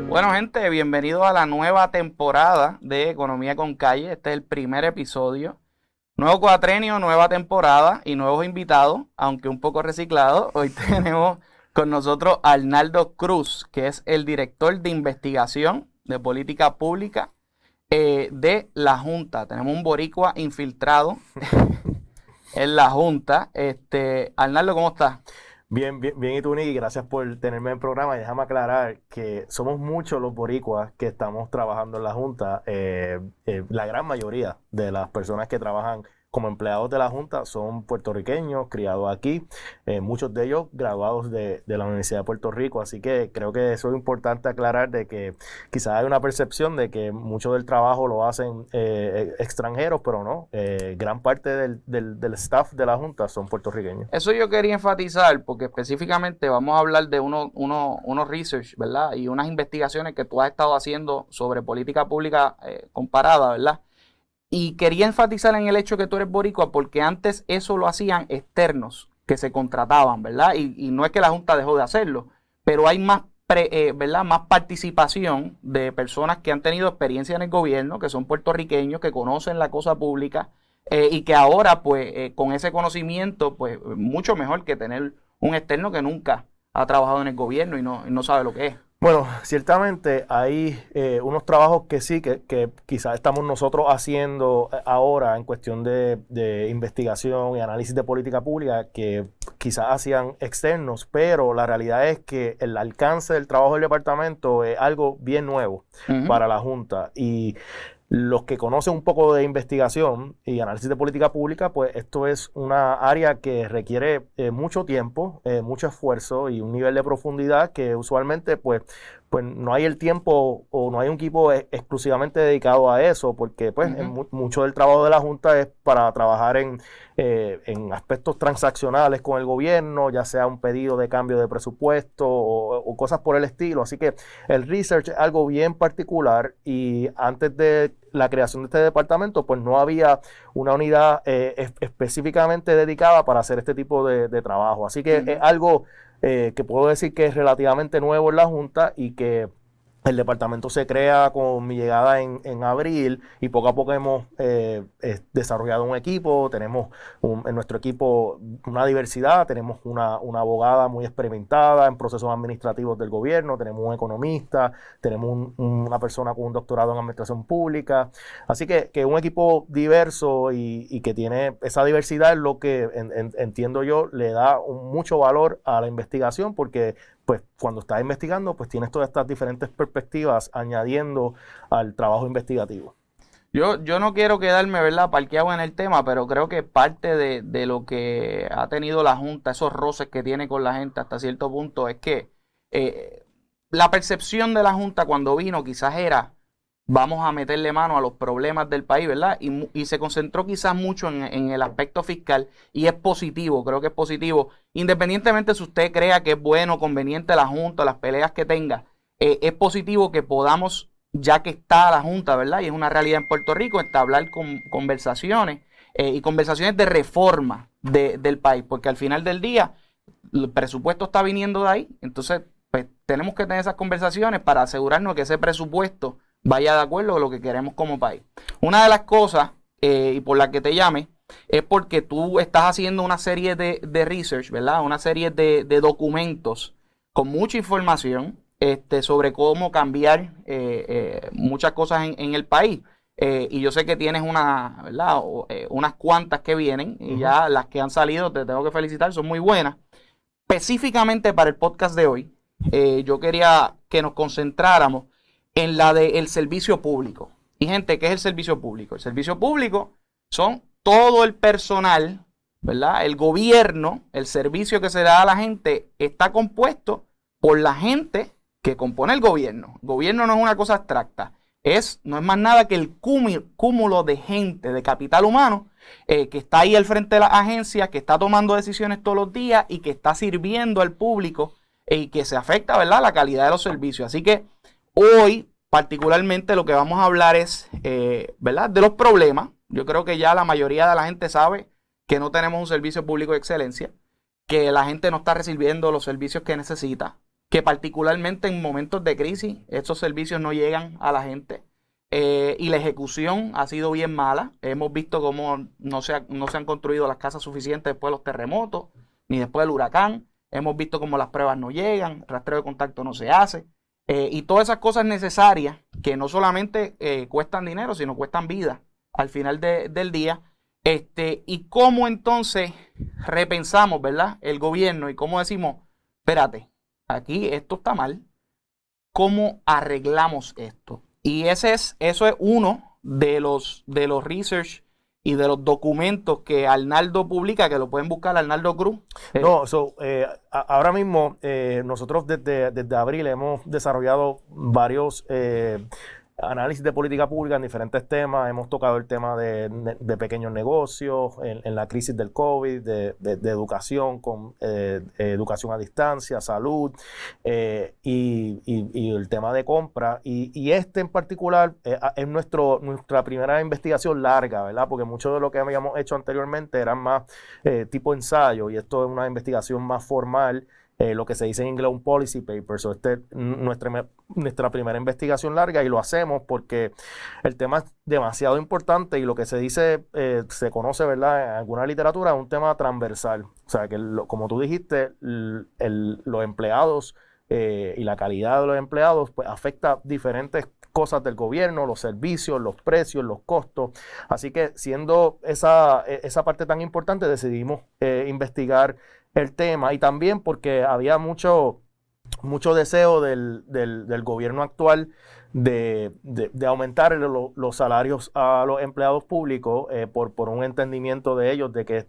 Bueno, gente, bienvenidos a la nueva temporada de Economía con Calle. Este es el primer episodio. Nuevo cuatrenio, nueva temporada y nuevos invitados, aunque un poco reciclados. Hoy tenemos con nosotros a Arnaldo Cruz, que es el director de investigación de política pública de la Junta. Tenemos un boricua infiltrado en la Junta. Arnaldo, ¿cómo estás? Bien, bien, bien, y tú, Nicky, gracias por tenerme en el programa. Y déjame aclarar que somos muchos los boricuas que estamos trabajando en la Junta. La gran mayoría de las personas que trabajan como empleados de la Junta son puertorriqueños, criados aquí, muchos de ellos graduados de la Universidad de Puerto Rico. Así que creo que eso es importante aclarar, de que quizás hay una percepción de que mucho del trabajo lo hacen extranjeros, pero no. Gran parte del staff de la Junta son puertorriqueños. Eso yo quería enfatizar porque específicamente vamos a hablar de unos research, ¿verdad? Y unas investigaciones que tú has estado haciendo sobre política pública comparada, ¿verdad? Y quería enfatizar en el hecho que tú eres boricua porque antes eso lo hacían externos que se contrataban, ¿verdad? Y no es que la Junta dejó de hacerlo, pero hay más, ¿verdad? Más participación de personas que han tenido experiencia en el gobierno, que son puertorriqueños, que conocen la cosa pública y que ahora, pues, con ese conocimiento, pues, mucho mejor que tener un externo que nunca ha trabajado en el gobierno y no sabe lo que es. Bueno, ciertamente hay unos trabajos que sí, que quizás estamos nosotros haciendo ahora en cuestión de investigación y análisis de política pública, que quizás hacían externos, pero la realidad es que el alcance del trabajo del departamento es algo bien nuevo para la Junta. Y los que conocen un poco de investigación y análisis de política pública, pues esto es una área que requiere mucho tiempo, mucho esfuerzo y un nivel de profundidad que usualmente pues no hay el tiempo o no hay un equipo exclusivamente dedicado a eso, porque pues mucho del trabajo de la Junta es para trabajar en aspectos transaccionales con el gobierno, ya sea un pedido de cambio de presupuesto o cosas por el estilo. Así que el research es algo bien particular, y antes de la creación de este departamento, pues no había una unidad específicamente dedicada para hacer este tipo de trabajo. Así que es algo que puedo decir que es relativamente nuevo en la Junta, y que el departamento se crea con mi llegada en abril, y poco a poco hemos desarrollado un equipo. Tenemos en nuestro equipo una diversidad. Tenemos una abogada muy experimentada en procesos administrativos del gobierno, tenemos un economista, tenemos una persona con un doctorado en administración pública. Así que un equipo diverso y que tiene esa diversidad es lo que entiendo yo le da mucho valor a la investigación, porque pues cuando estás investigando, pues tienes todas estas diferentes perspectivas añadiendo al trabajo investigativo. Yo no quiero quedarme, ¿verdad?, parqueado en el tema, pero creo que parte de lo que ha tenido la Junta, esos roces que tiene con la gente hasta cierto punto, es que la percepción de la Junta cuando vino quizás era: vamos a meterle mano a los problemas del país, ¿verdad? Y se concentró quizás mucho en el aspecto fiscal, y es positivo, creo que es positivo. Independientemente si usted crea que es bueno, conveniente la Junta, las peleas que tenga, es positivo que podamos, ya que está la Junta, ¿verdad? Y es una realidad en Puerto Rico, entablar conversaciones y conversaciones de reforma del país, porque al final del día el presupuesto está viniendo de ahí, entonces pues tenemos que tener esas conversaciones para asegurarnos que ese presupuesto vaya de acuerdo con lo que queremos como país. Una de las cosas, y por la que te llame, es porque tú estás haciendo una serie de research, ¿verdad? Una serie de documentos con mucha información sobre cómo cambiar muchas cosas en el país. Y yo sé que tienes ¿verdad? Unas cuantas que vienen, y ya las que han salido, te tengo que felicitar, son muy buenas. Específicamente para el podcast de hoy, yo quería que nos concentráramos en la del servicio público. Y gente, ¿qué es el servicio público? El servicio público son todo el personal, ¿verdad? El gobierno, el servicio que se da a la gente, está compuesto por la gente que compone el gobierno. El gobierno no es una cosa abstracta, no es más nada que el cúmulo de gente, de capital humano, que está ahí al frente de las agencias, que está tomando decisiones todos los días y que está sirviendo al público y que se afecta, ¿verdad?, la calidad de los servicios. Así que hoy, particularmente, lo que vamos a hablar es, ¿verdad?, de los problemas. Yo creo que ya la mayoría de la gente sabe que no tenemos un servicio público de excelencia, que la gente no está recibiendo los servicios que necesita, que particularmente en momentos de crisis estos servicios no llegan a la gente. Y la ejecución ha sido bien mala. Hemos visto cómo no se han construido las casas suficientes después de los terremotos, ni después del huracán. Hemos visto cómo las pruebas no llegan, rastreo de contacto no se hace. Y todas esas cosas necesarias que no solamente cuestan dinero, sino cuestan vida al final del día. Y cómo entonces repensamos, ¿verdad?, el gobierno y cómo decimos, espérate, aquí esto está mal. ¿Cómo arreglamos esto? Y eso es uno de los research y de los documentos que Arnaldo publica, que lo pueden buscar, Arnaldo Cruz. No, ahora mismo nosotros desde abril hemos desarrollado varios análisis de política pública en diferentes temas. Hemos tocado el tema de pequeños negocios, en la crisis del COVID, de educación, con educación a distancia, salud, y el tema de compra. Y este en particular es nuestra primera investigación larga, ¿verdad? Porque mucho de lo que habíamos hecho anteriormente eran más tipo ensayo, y esto es una investigación más formal. Lo que se dice en inglés un policy paper. So es nuestra primera investigación larga, y lo hacemos porque el tema es demasiado importante, y lo que se dice, se conoce, ¿verdad?, en alguna literatura, es un tema transversal. O sea, que como tú dijiste, los empleados y la calidad de los empleados pues afecta diferentes cosas del gobierno, los servicios, los precios, los costos. Así que, siendo esa parte tan importante, decidimos investigar el tema, y también porque había mucho deseo del gobierno actual de aumentar los salarios a los empleados públicos, por un entendimiento de ellos de que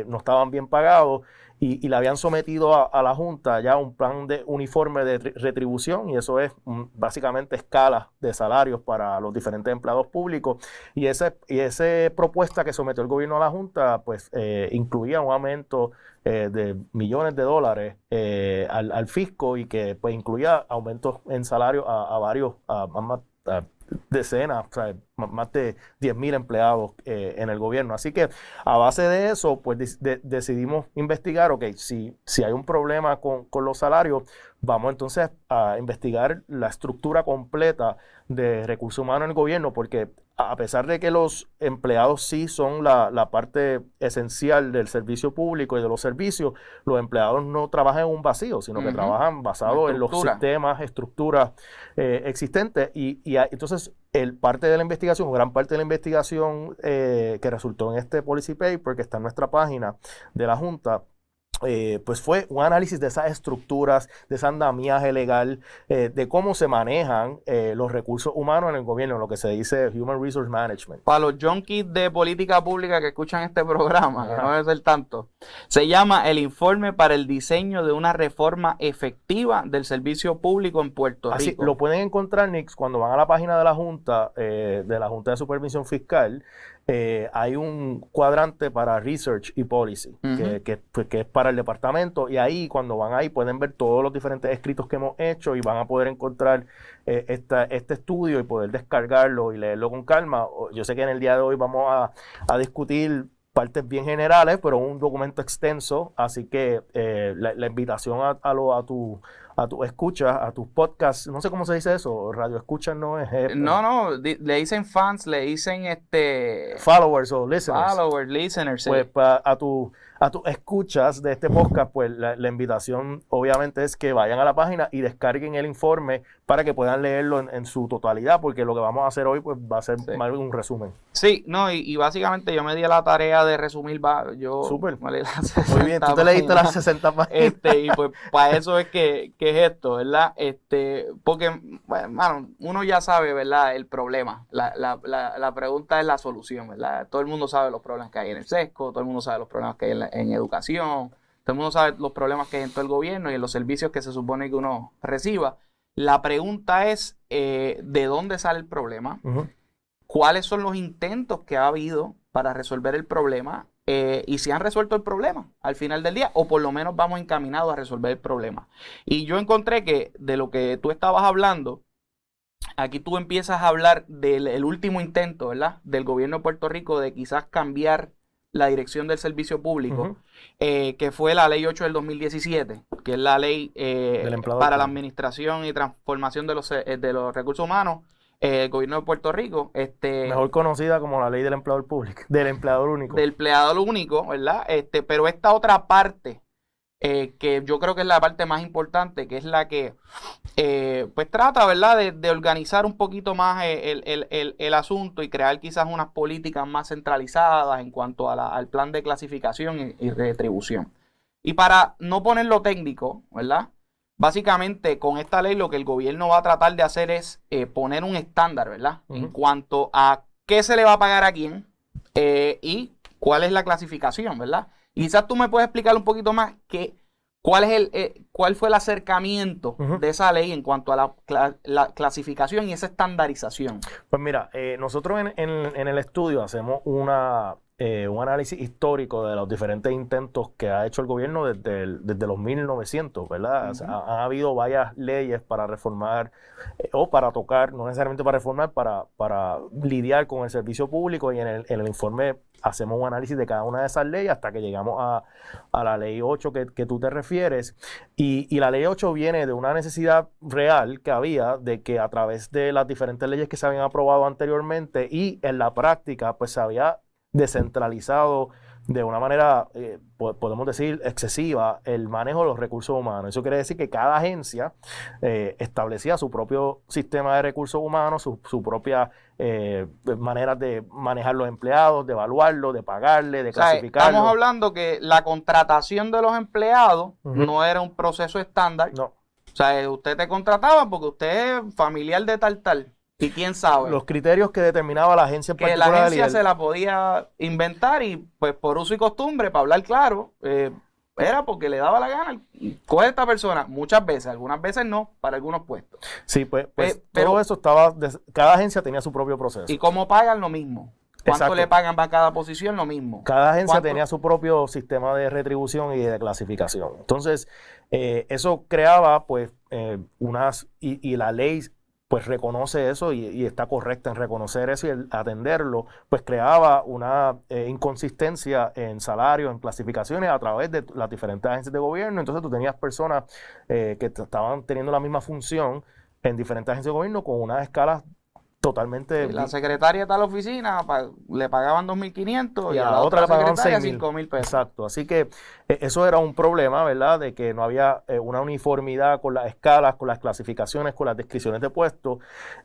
no estaban bien pagados, y le habían sometido a la Junta ya un plan uniforme de retribución, y eso es básicamente escalas de salarios para los diferentes empleados públicos. Y esa propuesta que sometió el gobierno a la Junta pues incluía un aumento de millones de dólares al fisco, y que pues incluía aumentos en salario a varios, a decenas, o sea, más de 10,000 empleados en el gobierno. Así que, a base de eso, pues decidimos investigar, ok, si hay un problema con los salarios, vamos entonces a investigar la estructura completa de recursos humanos en el gobierno, porque a pesar de que los empleados sí son la parte esencial del servicio público y de los servicios, los empleados no trabajan en un vacío, sino que trabajan basados en los sistemas, estructuras existentes. Y entonces, parte de la investigación, gran parte de la investigación que resultó en este policy paper, que está en nuestra página de la Junta, pues fue un análisis de esas estructuras, de ese andamiaje legal, de cómo se manejan los recursos humanos en el gobierno, lo que se dice Human Resource Management. Para los junkies de política pública que escuchan este programa, que no debe ser tanto, se llama el Informe para el Diseño de una Reforma Efectiva del Servicio Público en Puerto Rico. Así lo pueden encontrar, Nix, cuando van a la página de la Junta de Supervisión Fiscal. Hay un cuadrante para Research y Policy, que es para el departamento, y ahí, cuando van ahí, pueden ver todos los diferentes escritos que hemos hecho, y van a poder encontrar este estudio y poder descargarlo y leerlo con calma. Yo sé que en el día de hoy vamos a discutir partes bien generales, pero un documento extenso, así que la invitación a tus escuchas, a tus podcasts, no sé cómo se dice eso, radio escuchas no es... No, le dicen fans, le dicen followers o listeners. Followers, listeners. Pues a tus escuchas de este podcast, pues la invitación obviamente es que vayan a la página y descarguen el informe para que puedan leerlo en su totalidad, porque lo que vamos a hacer hoy pues va a ser más un resumen. Sí, no, y básicamente yo me di a la tarea de resumir, Súper. Muy bien, tú te leíste las 60 páginas. Y pues para eso es que es esto, ¿verdad? Porque, bueno, mano, uno ya sabe, ¿verdad?, el problema. La pregunta es la solución, ¿verdad? Todo el mundo sabe los problemas que hay en el SESCO, todo el mundo sabe los problemas que hay en educación, todo el mundo sabe los problemas que hay en todo el gobierno y en los servicios que se supone que uno reciba. La pregunta es, ¿de dónde sale el problema? ¿Cuáles son los intentos que ha habido para resolver el problema? Y si han resuelto el problema al final del día, o por lo menos vamos encaminados a resolver el problema. Y yo encontré que de lo que tú estabas hablando, aquí tú empiezas a hablar del último intento, ¿verdad?, del gobierno de Puerto Rico de quizás cambiar la dirección del servicio público, que fue la Ley 8 del 2017, que es la ley para la administración y transformación de los recursos humanos del gobierno de Puerto Rico. Mejor conocida como la Ley del Empleador Público, del Empleador Único. Del empleador único, ¿verdad? Pero esta otra parte, que yo creo que es la parte más importante, que es la que pues trata, ¿verdad?, de organizar un poquito más el asunto y crear quizás unas políticas más centralizadas en cuanto al plan de clasificación y retribución. Y para no ponerlo técnico, ¿verdad?, básicamente con esta ley lo que el gobierno va a tratar de hacer es poner un estándar, ¿verdad?, en cuanto a qué se le va a pagar a quién y cuál es la clasificación, ¿verdad? Y quizás tú me puedes explicar un poquito más cuál fue el acercamiento de esa ley en cuanto a la clasificación y esa estandarización. Pues mira, nosotros en el estudio hacemos un análisis histórico de los diferentes intentos que ha hecho el gobierno desde los 1900, ¿verdad? O sea, ha habido varias leyes para reformar o para tocar, no necesariamente para reformar, para lidiar con el servicio público, y en el informe hacemos un análisis de cada una de esas leyes hasta que llegamos a la Ley 8 que tú te refieres. Y la Ley 8 viene de una necesidad real que había de que a través de las diferentes leyes que se habían aprobado anteriormente y en la práctica pues se había descentralizado de una manera, podemos decir, excesiva el manejo de los recursos humanos. Eso quiere decir que cada agencia establecía su propio sistema de recursos humanos, su propia manera de manejar los empleados, de evaluarlos, de pagarle, de clasificarlos. Estamos hablando que la contratación de los empleados no era un proceso estándar. No. O sea, usted te contrataba porque usted es familiar de tal. ¿Y quién sabe? Los criterios que determinaba la agencia en particular. Que la agencia se la podía inventar y pues por uso y costumbre, para hablar claro, era porque le daba la gana. Coge a esta persona, muchas veces, algunas veces no, para algunos puestos. Sí, pues todo eso estaba, cada agencia tenía su propio proceso. ¿Y cómo pagan? Lo mismo. ¿Cuánto Exacto. le pagan para cada posición? Lo mismo. Cada agencia tenía su propio sistema de retribución y de clasificación. Entonces, eso creaba pues y la ley pues reconoce eso y está correcta en reconocer eso y atenderlo, pues creaba una inconsistencia en salarios, en clasificaciones a través de las diferentes agencias de gobierno. Entonces tú tenías personas que estaban teniendo la misma función en diferentes agencias de gobierno con unas escalas totalmente... Sí, la secretaria de tal oficina le pagaban 2.500 y a la otra le pagaban 5.000 pesos. Exacto, así que eso era un problema, ¿verdad? De que no había una uniformidad con las escalas, con las clasificaciones, con las descripciones de puestos,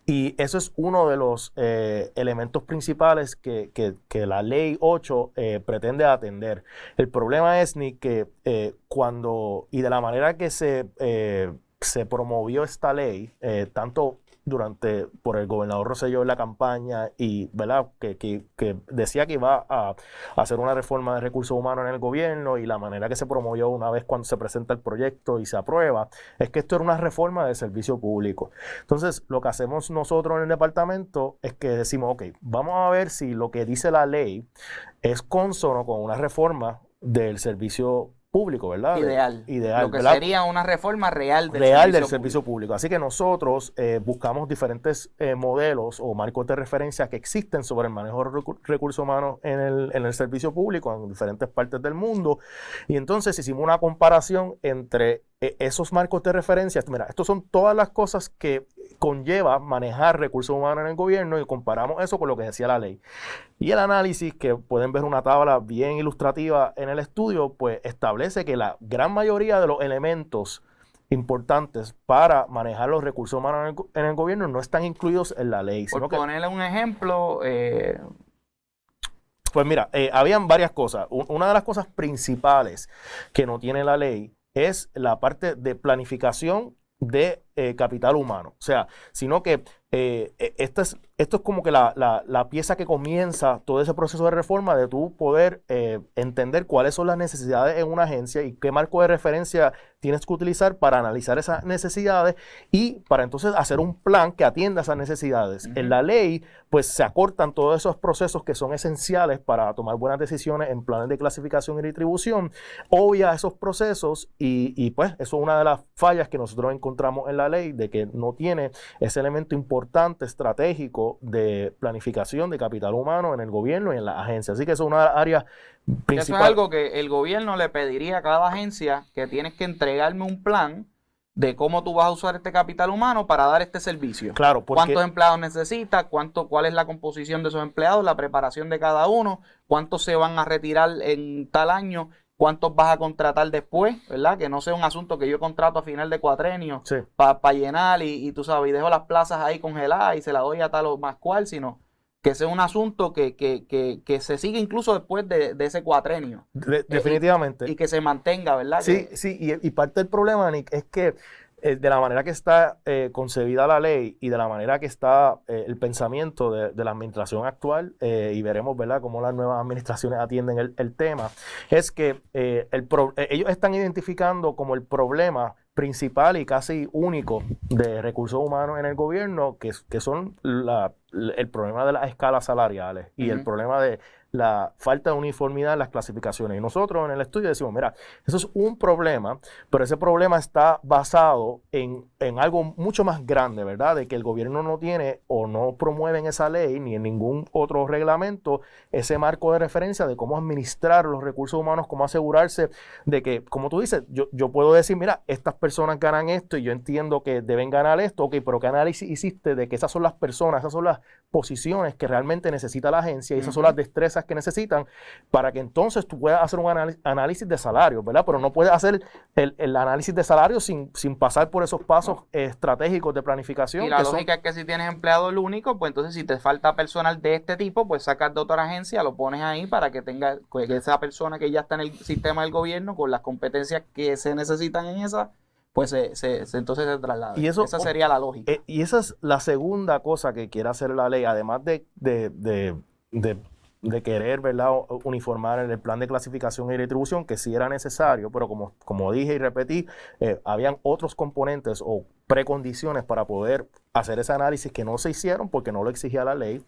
y eso es uno de los elementos principales que la Ley 8 pretende atender. El problema es, Nick, que y de la manera que se promovió esta ley, tanto por el gobernador Rosselló en la campaña y ¿verdad? Que decía que iba a hacer una reforma de recursos humanos en el gobierno, y la manera que se promovió una vez cuando se presenta el proyecto y se aprueba es que esto era una reforma del servicio público. Entonces lo que hacemos nosotros en el departamento es que decimos, ok, vamos a ver si lo que dice la ley es consono con una reforma del servicio público, ¿verdad? Ideal. Lo que ¿verdad? Sería una reforma real del servicio público. Así que nosotros buscamos diferentes modelos o marcos de referencia que existen sobre el manejo de recursos humanos en el servicio público en diferentes partes del mundo. Y entonces hicimos una comparación entre esos marcos de referencia. Mira, estos son todas las cosas que conlleva manejar recursos humanos en el gobierno, y comparamos eso con lo que decía la ley. Y el análisis, que pueden ver una tabla bien ilustrativa en el estudio, pues establece que la gran mayoría de los elementos importantes para manejar los recursos humanos en el gobierno no están incluidos en la ley. Por ponerle un ejemplo... Pues mira, habían varias cosas. Una de las cosas principales que no tiene la ley es la parte de planificación de capital humano. O sea, sino que esto es como que la pieza que comienza todo ese proceso de reforma, de tú poder entender cuáles son las necesidades en una agencia y qué marco de referencia tienes que utilizar para analizar esas necesidades y para entonces hacer un plan que atienda esas necesidades. En la ley, pues se acortan todos esos procesos que son esenciales para tomar buenas decisiones en planes de clasificación y distribución, obvia esos procesos y pues eso es una de las fallas que nosotros encontramos en la ley de que no tiene ese elemento importante, estratégico de planificación de capital humano en el gobierno y en las agencias. Así que eso es una de las áreas principales. Eso es algo que el gobierno le pediría a cada agencia, que tienes que entregarme un plan de cómo tú vas a usar este capital humano para dar este servicio. Claro, porque ¿Cuántos empleados necesitas? ¿Cuál es la composición de esos empleados? La preparación de cada uno. ¿Cuántos se van a retirar en tal año? ¿Cuántos vas a contratar después? ¿Verdad? Que no sea un asunto que yo contrato a final de cuatrenio sí. para llenar y tú sabes, y dejo las plazas ahí congeladas y se las doy a tal o más cual, sino que sea un asunto que se siga incluso después de ese cuatrenio. Definitivamente. Y que se mantenga, ¿verdad? Sí, sí, y parte del problema, Nick, es que de la manera que está concebida la ley y de la manera que está el pensamiento de la administración actual, y veremos, ¿verdad?, cómo las nuevas administraciones atienden el tema, es que ellos están identificando como el problema principal y casi único de recursos humanos en el gobierno, que son el problema de las escalas salariales y el problema de la falta de uniformidad en las clasificaciones. Y nosotros en el estudio decimos, mira, eso es un problema, pero ese problema está basado en algo mucho más grande, ¿verdad? De que el gobierno no tiene o no promueve en esa ley ni en ningún otro reglamento ese marco de referencia de cómo administrar los recursos humanos, cómo asegurarse de que, como tú dices, yo puedo decir, mira, estas personas ganan esto y yo entiendo que deben ganar esto, ok, pero ¿qué análisis hiciste de que esas son las personas, esas son las posiciones que realmente necesita la agencia y esas son las destrezas que necesitan para que entonces tú puedas hacer un análisis de salario, ¿verdad? Pero no puedes hacer el análisis de salario sin pasar por esos pasos estratégicos de planificación. Y la lógica es que si tienes empleado el único, pues entonces si te falta personal de este tipo, pues sacas de otra agencia, lo pones ahí para que tenga que esa persona que ya está en el sistema del gobierno con las competencias que se necesitan en esa, pues entonces se traslada. Y esa sería la lógica. Y esa es la segunda cosa que quiere hacer la ley, además de querer, ¿verdad?, uniformar en el plan de clasificación y distribución, que sí era necesario, pero como dije y repetí, habían otros componentes o precondiciones para poder hacer ese análisis que no se hicieron porque no lo exigía la ley.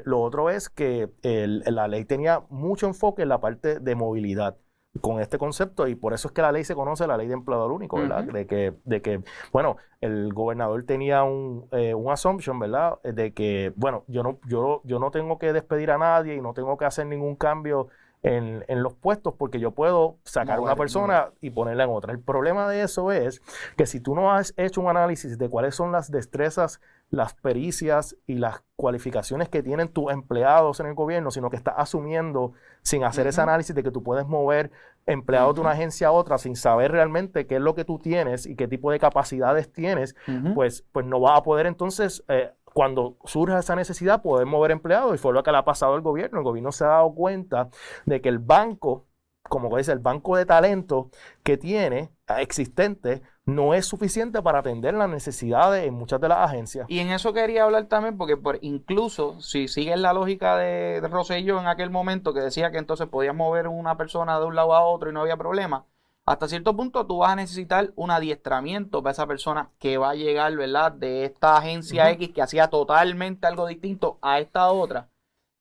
Lo otro es que la ley tenía mucho enfoque en la parte de movilidad con este concepto, y por eso es que la ley se conoce la ley de empleador único, ¿verdad? De que, bueno, el gobernador tenía un assumption, ¿verdad? De que, bueno, yo no tengo que despedir a nadie y no tengo que hacer ningún cambio en los puestos porque yo puedo sacar a una persona y ponerla en otra. El problema de eso es que si tú no has hecho un análisis de cuáles son las destrezas, las pericias y las cualificaciones que tienen tus empleados en el gobierno, sino que estás asumiendo sin hacer ese análisis de que tú puedes mover empleados de una agencia a otra sin saber realmente qué es lo que tú tienes y qué tipo de capacidades tienes, pues no vas a poder entonces, cuando surja esa necesidad, poder mover empleados. Y fue lo que le ha pasado al gobierno. El gobierno se ha dado cuenta de que el banco, como dice, el banco de talento que tiene existente no es suficiente para atender las necesidades en muchas de las agencias. Y en eso quería hablar también, porque incluso si sigues la lógica de Rosselló en aquel momento, que decía que entonces podías mover una persona de un lado a otro y no había problema, hasta cierto punto tú vas a necesitar un adiestramiento para esa persona que va a llegar, ¿verdad?, de esta agencia X que hacía totalmente algo distinto a esta otra.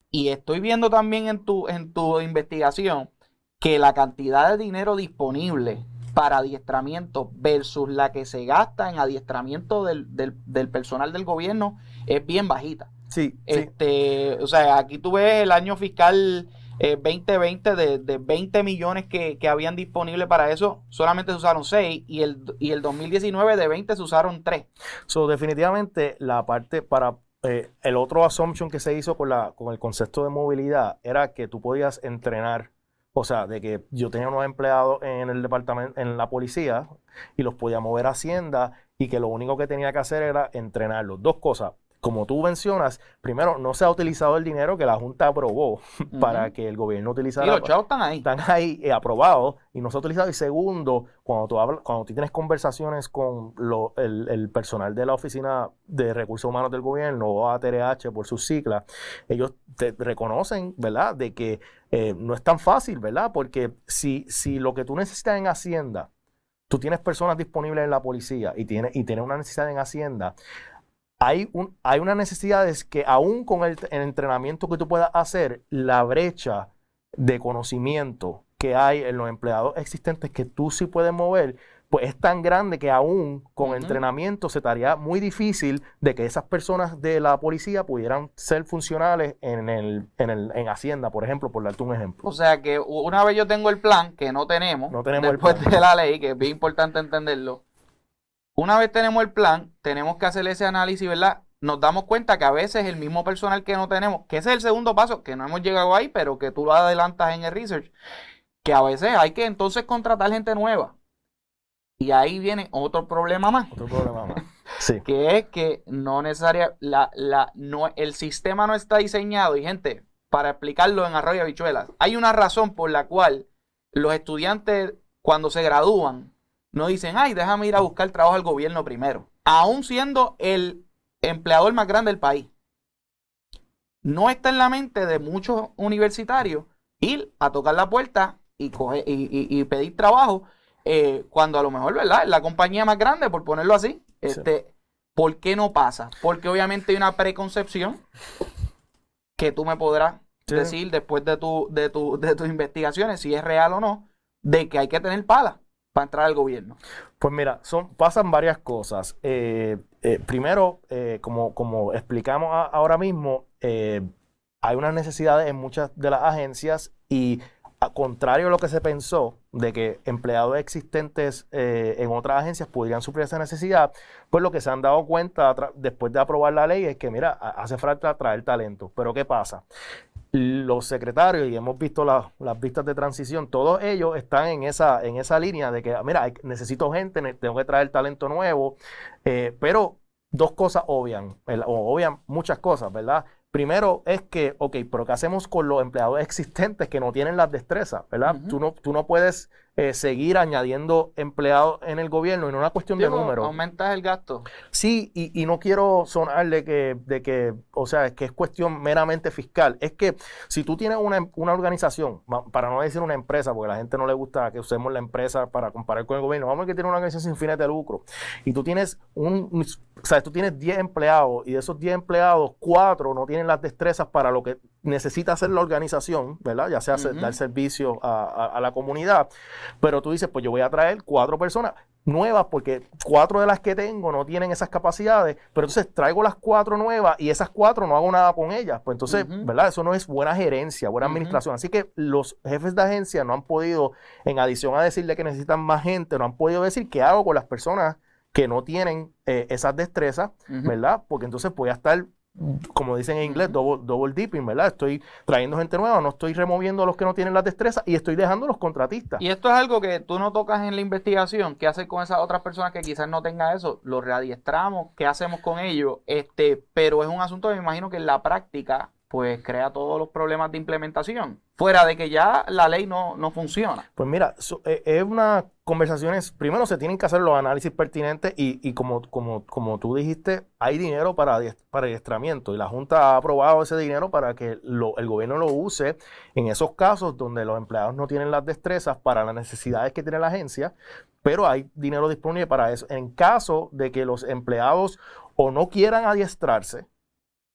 Y estoy viendo también en tu investigación que la cantidad de dinero disponible para adiestramiento versus la que se gasta en adiestramiento del personal del gobierno es bien bajita. Sí, O sea, aquí tú ves el año fiscal 2020 de 20 millones que habían disponible para eso, solamente se usaron 6 y el 2019 de 20 se usaron 3. So, definitivamente la parte para el otro assumption que se hizo con el concepto de movilidad era que tú podías entrenar. O sea, de que yo tenía unos empleados en el departamento, en la policía, y los podía mover a Hacienda, y que lo único que tenía que hacer era entrenarlos. Dos cosas. Como tú mencionas, primero, no se ha utilizado el dinero que la Junta aprobó para que el gobierno utilizara. Y los chavos están ahí. Están ahí aprobados y no se ha utilizado. Y segundo, cuando tú tienes conversaciones con el personal de la Oficina de Recursos Humanos del Gobierno, o ATRH por sus siglas, ellos te reconocen, ¿verdad?, de que no es tan fácil, ¿verdad? Porque si lo que tú necesitas en Hacienda, tú tienes personas disponibles en la policía y tienes una necesidad en Hacienda, hay una necesidad es que aún con el entrenamiento que tú puedas hacer, la brecha de conocimiento que hay en los empleados existentes que tú sí puedes mover, pues es tan grande que aún con Ujú. entrenamiento se te haría muy difícil de que esas personas de la policía pudieran ser funcionales en Hacienda, por ejemplo, por darte un ejemplo. O sea que una vez yo tengo el plan, que no tenemos, No tenemos el después plan. de la ley, que es bien importante entenderlo. Una vez tenemos el plan, tenemos que hacer ese análisis, ¿verdad? Nos damos cuenta que a veces el mismo personal que no tenemos, que ese es el segundo paso, que no hemos llegado ahí, pero que tú lo adelantas en el research, que a veces hay que entonces contratar gente nueva. Y ahí viene otro problema más, Otro problema más. Sí. que es que no necesaria, no, el sistema no está diseñado, y gente, para explicarlo en arroyo y habichuelas, hay una razón por la cual los estudiantes cuando se gradúan no dicen, ay, déjame ir a buscar trabajo al gobierno primero, aún siendo el empleador más grande del país. No está en la mente de muchos universitarios ir a tocar la puerta y pedir trabajo, cuando a lo mejor, ¿verdad? Es la compañía más grande, por ponerlo así. Sí. ¿Por qué no pasa? Porque obviamente hay una preconcepción que tú me podrás Sí. decir después de tus investigaciones, si es real o no, de que hay que tener pala para entrar al gobierno. Pues mira, pasan varias cosas. Primero, como explicamos ahora mismo, hay unas necesidades en muchas de las agencias y a contrario a lo que se pensó de que empleados existentes en otras agencias podrían suplir esa necesidad, pues lo que se han dado cuenta después de aprobar la ley es que, mira, hace falta atraer talento. Pero ¿qué pasa? Los secretarios, y hemos visto las vistas de transición, todos ellos están en esa línea de que, mira, necesito gente, tengo que traer talento nuevo, pero dos cosas obvian muchas cosas, ¿verdad? Primero es que, ok, pero ¿qué hacemos con los empleados existentes que no tienen las destrezas, ¿verdad? Ujú. Tú no puedes seguir añadiendo empleados en el gobierno, y no es una cuestión de Digo, números. aumentas el gasto. Sí, y no quiero sonar de que, o sea, es que es cuestión meramente fiscal. Es que si tú tienes una organización, para no decir una empresa, porque a la gente no le gusta que usemos la empresa para comparar con el gobierno, vamos a que tiene una organización sin fines de lucro, y tú tienes o sea, tú tienes 10 empleados, y de esos 10 empleados, 4 no tienen las destrezas para lo que necesita hacer la organización, ¿verdad? Ya sea dar servicio a la comunidad, pero tú dices, pues yo voy a traer 4 personas nuevas porque 4 de las que tengo no tienen esas capacidades, pero entonces traigo las 4 nuevas y esas 4 no hago nada con ellas. Pues entonces, ¿verdad? Eso no es buena gerencia, buena administración. Así que los jefes de agencia no han podido, en adición a decirle que necesitan más gente, no han podido decir qué hago con las personas que no tienen esas destrezas, ¿verdad? Porque entonces voy a estar, como dicen en inglés, double dipping, ¿verdad? Estoy trayendo gente nueva, no estoy removiendo a los que no tienen las destrezas y estoy dejando a los contratistas. Y esto es algo que tú no tocas en la investigación. ¿Qué hacer con esas otras personas que quizás no tengan eso? ¿Los readiestramos? ¿Qué hacemos con ellos? Pero es un asunto que me imagino que en la práctica pues crea todos los problemas de implementación. Fuera de que ya la ley no funciona. Pues mira, es unas conversaciones, primero se tienen que hacer los análisis pertinentes y como tú dijiste, hay dinero para adiestramiento y la Junta ha aprobado ese dinero para que el gobierno lo use en esos casos donde los empleados no tienen las destrezas para las necesidades que tiene la agencia, pero hay dinero disponible para eso. En caso de que los empleados o no quieran adiestrarse,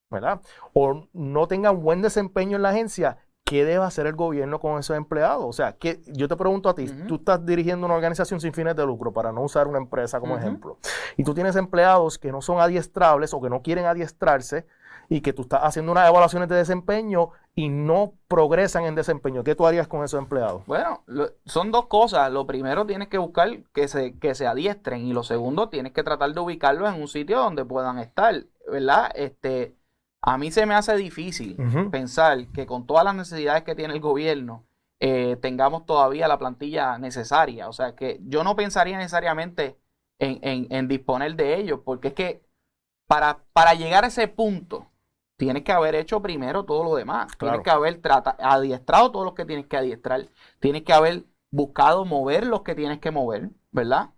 ¿verdad? O no tengan buen desempeño en la agencia, ¿qué debe hacer el gobierno con esos empleados? O sea, yo te pregunto a ti, tú estás dirigiendo una organización sin fines de lucro, para no usar una empresa como ejemplo, y tú tienes empleados que no son adiestrables o que no quieren adiestrarse y que tú estás haciendo unas evaluaciones de desempeño y no progresan en desempeño. ¿Qué tú harías con esos empleados? Bueno, son dos cosas. Lo primero, tienes que buscar que se adiestren, y lo segundo, tienes que tratar de ubicarlos en un sitio donde puedan estar, ¿verdad? A mí se me hace difícil pensar que con todas las necesidades que tiene el gobierno tengamos todavía la plantilla necesaria. O sea, que yo no pensaría necesariamente en disponer de ellos, porque es que para llegar a ese punto tienes que haber hecho primero todo lo demás. Claro. Tienes que haber adiestrado todos los que tienes que adiestrar. Tienes que haber buscado mover los que tienes que mover, ¿verdad?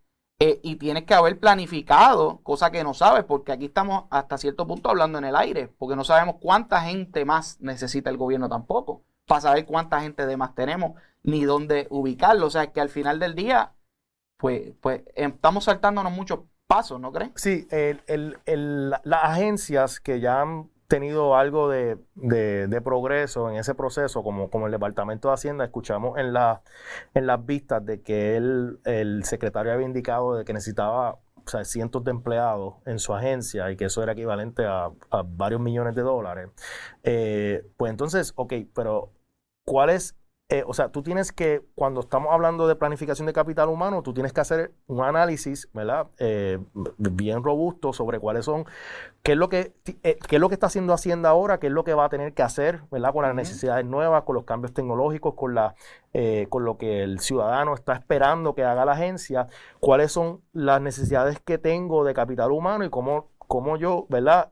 Y tienes que haber planificado, cosa que no sabes, porque aquí estamos hasta cierto punto hablando en el aire, porque no sabemos cuánta gente más necesita el gobierno tampoco, para saber cuánta gente de más tenemos, ni dónde ubicarlo. O sea, que al final del día, pues estamos saltándonos muchos pasos, ¿no crees? Sí, las agencias que ya han tenido algo de progreso en ese proceso, como el Departamento de Hacienda, escuchamos en las vistas de que el secretario había indicado de que necesitaba, o sea, cientos de empleados en su agencia y que eso era equivalente a varios millones de dólares. Pues entonces, ok, pero ¿cuál es? O sea, tú tienes que, cuando estamos hablando de planificación de capital humano, tú tienes que hacer un análisis, ¿verdad? Bien robusto sobre cuáles son, qué es lo que está haciendo Hacienda ahora, qué es lo que va a tener que hacer, ¿verdad? Con las necesidades nuevas, con los cambios tecnológicos, con lo que el ciudadano está esperando que haga la agencia, cuáles son las necesidades que tengo de capital humano y cómo yo, ¿verdad?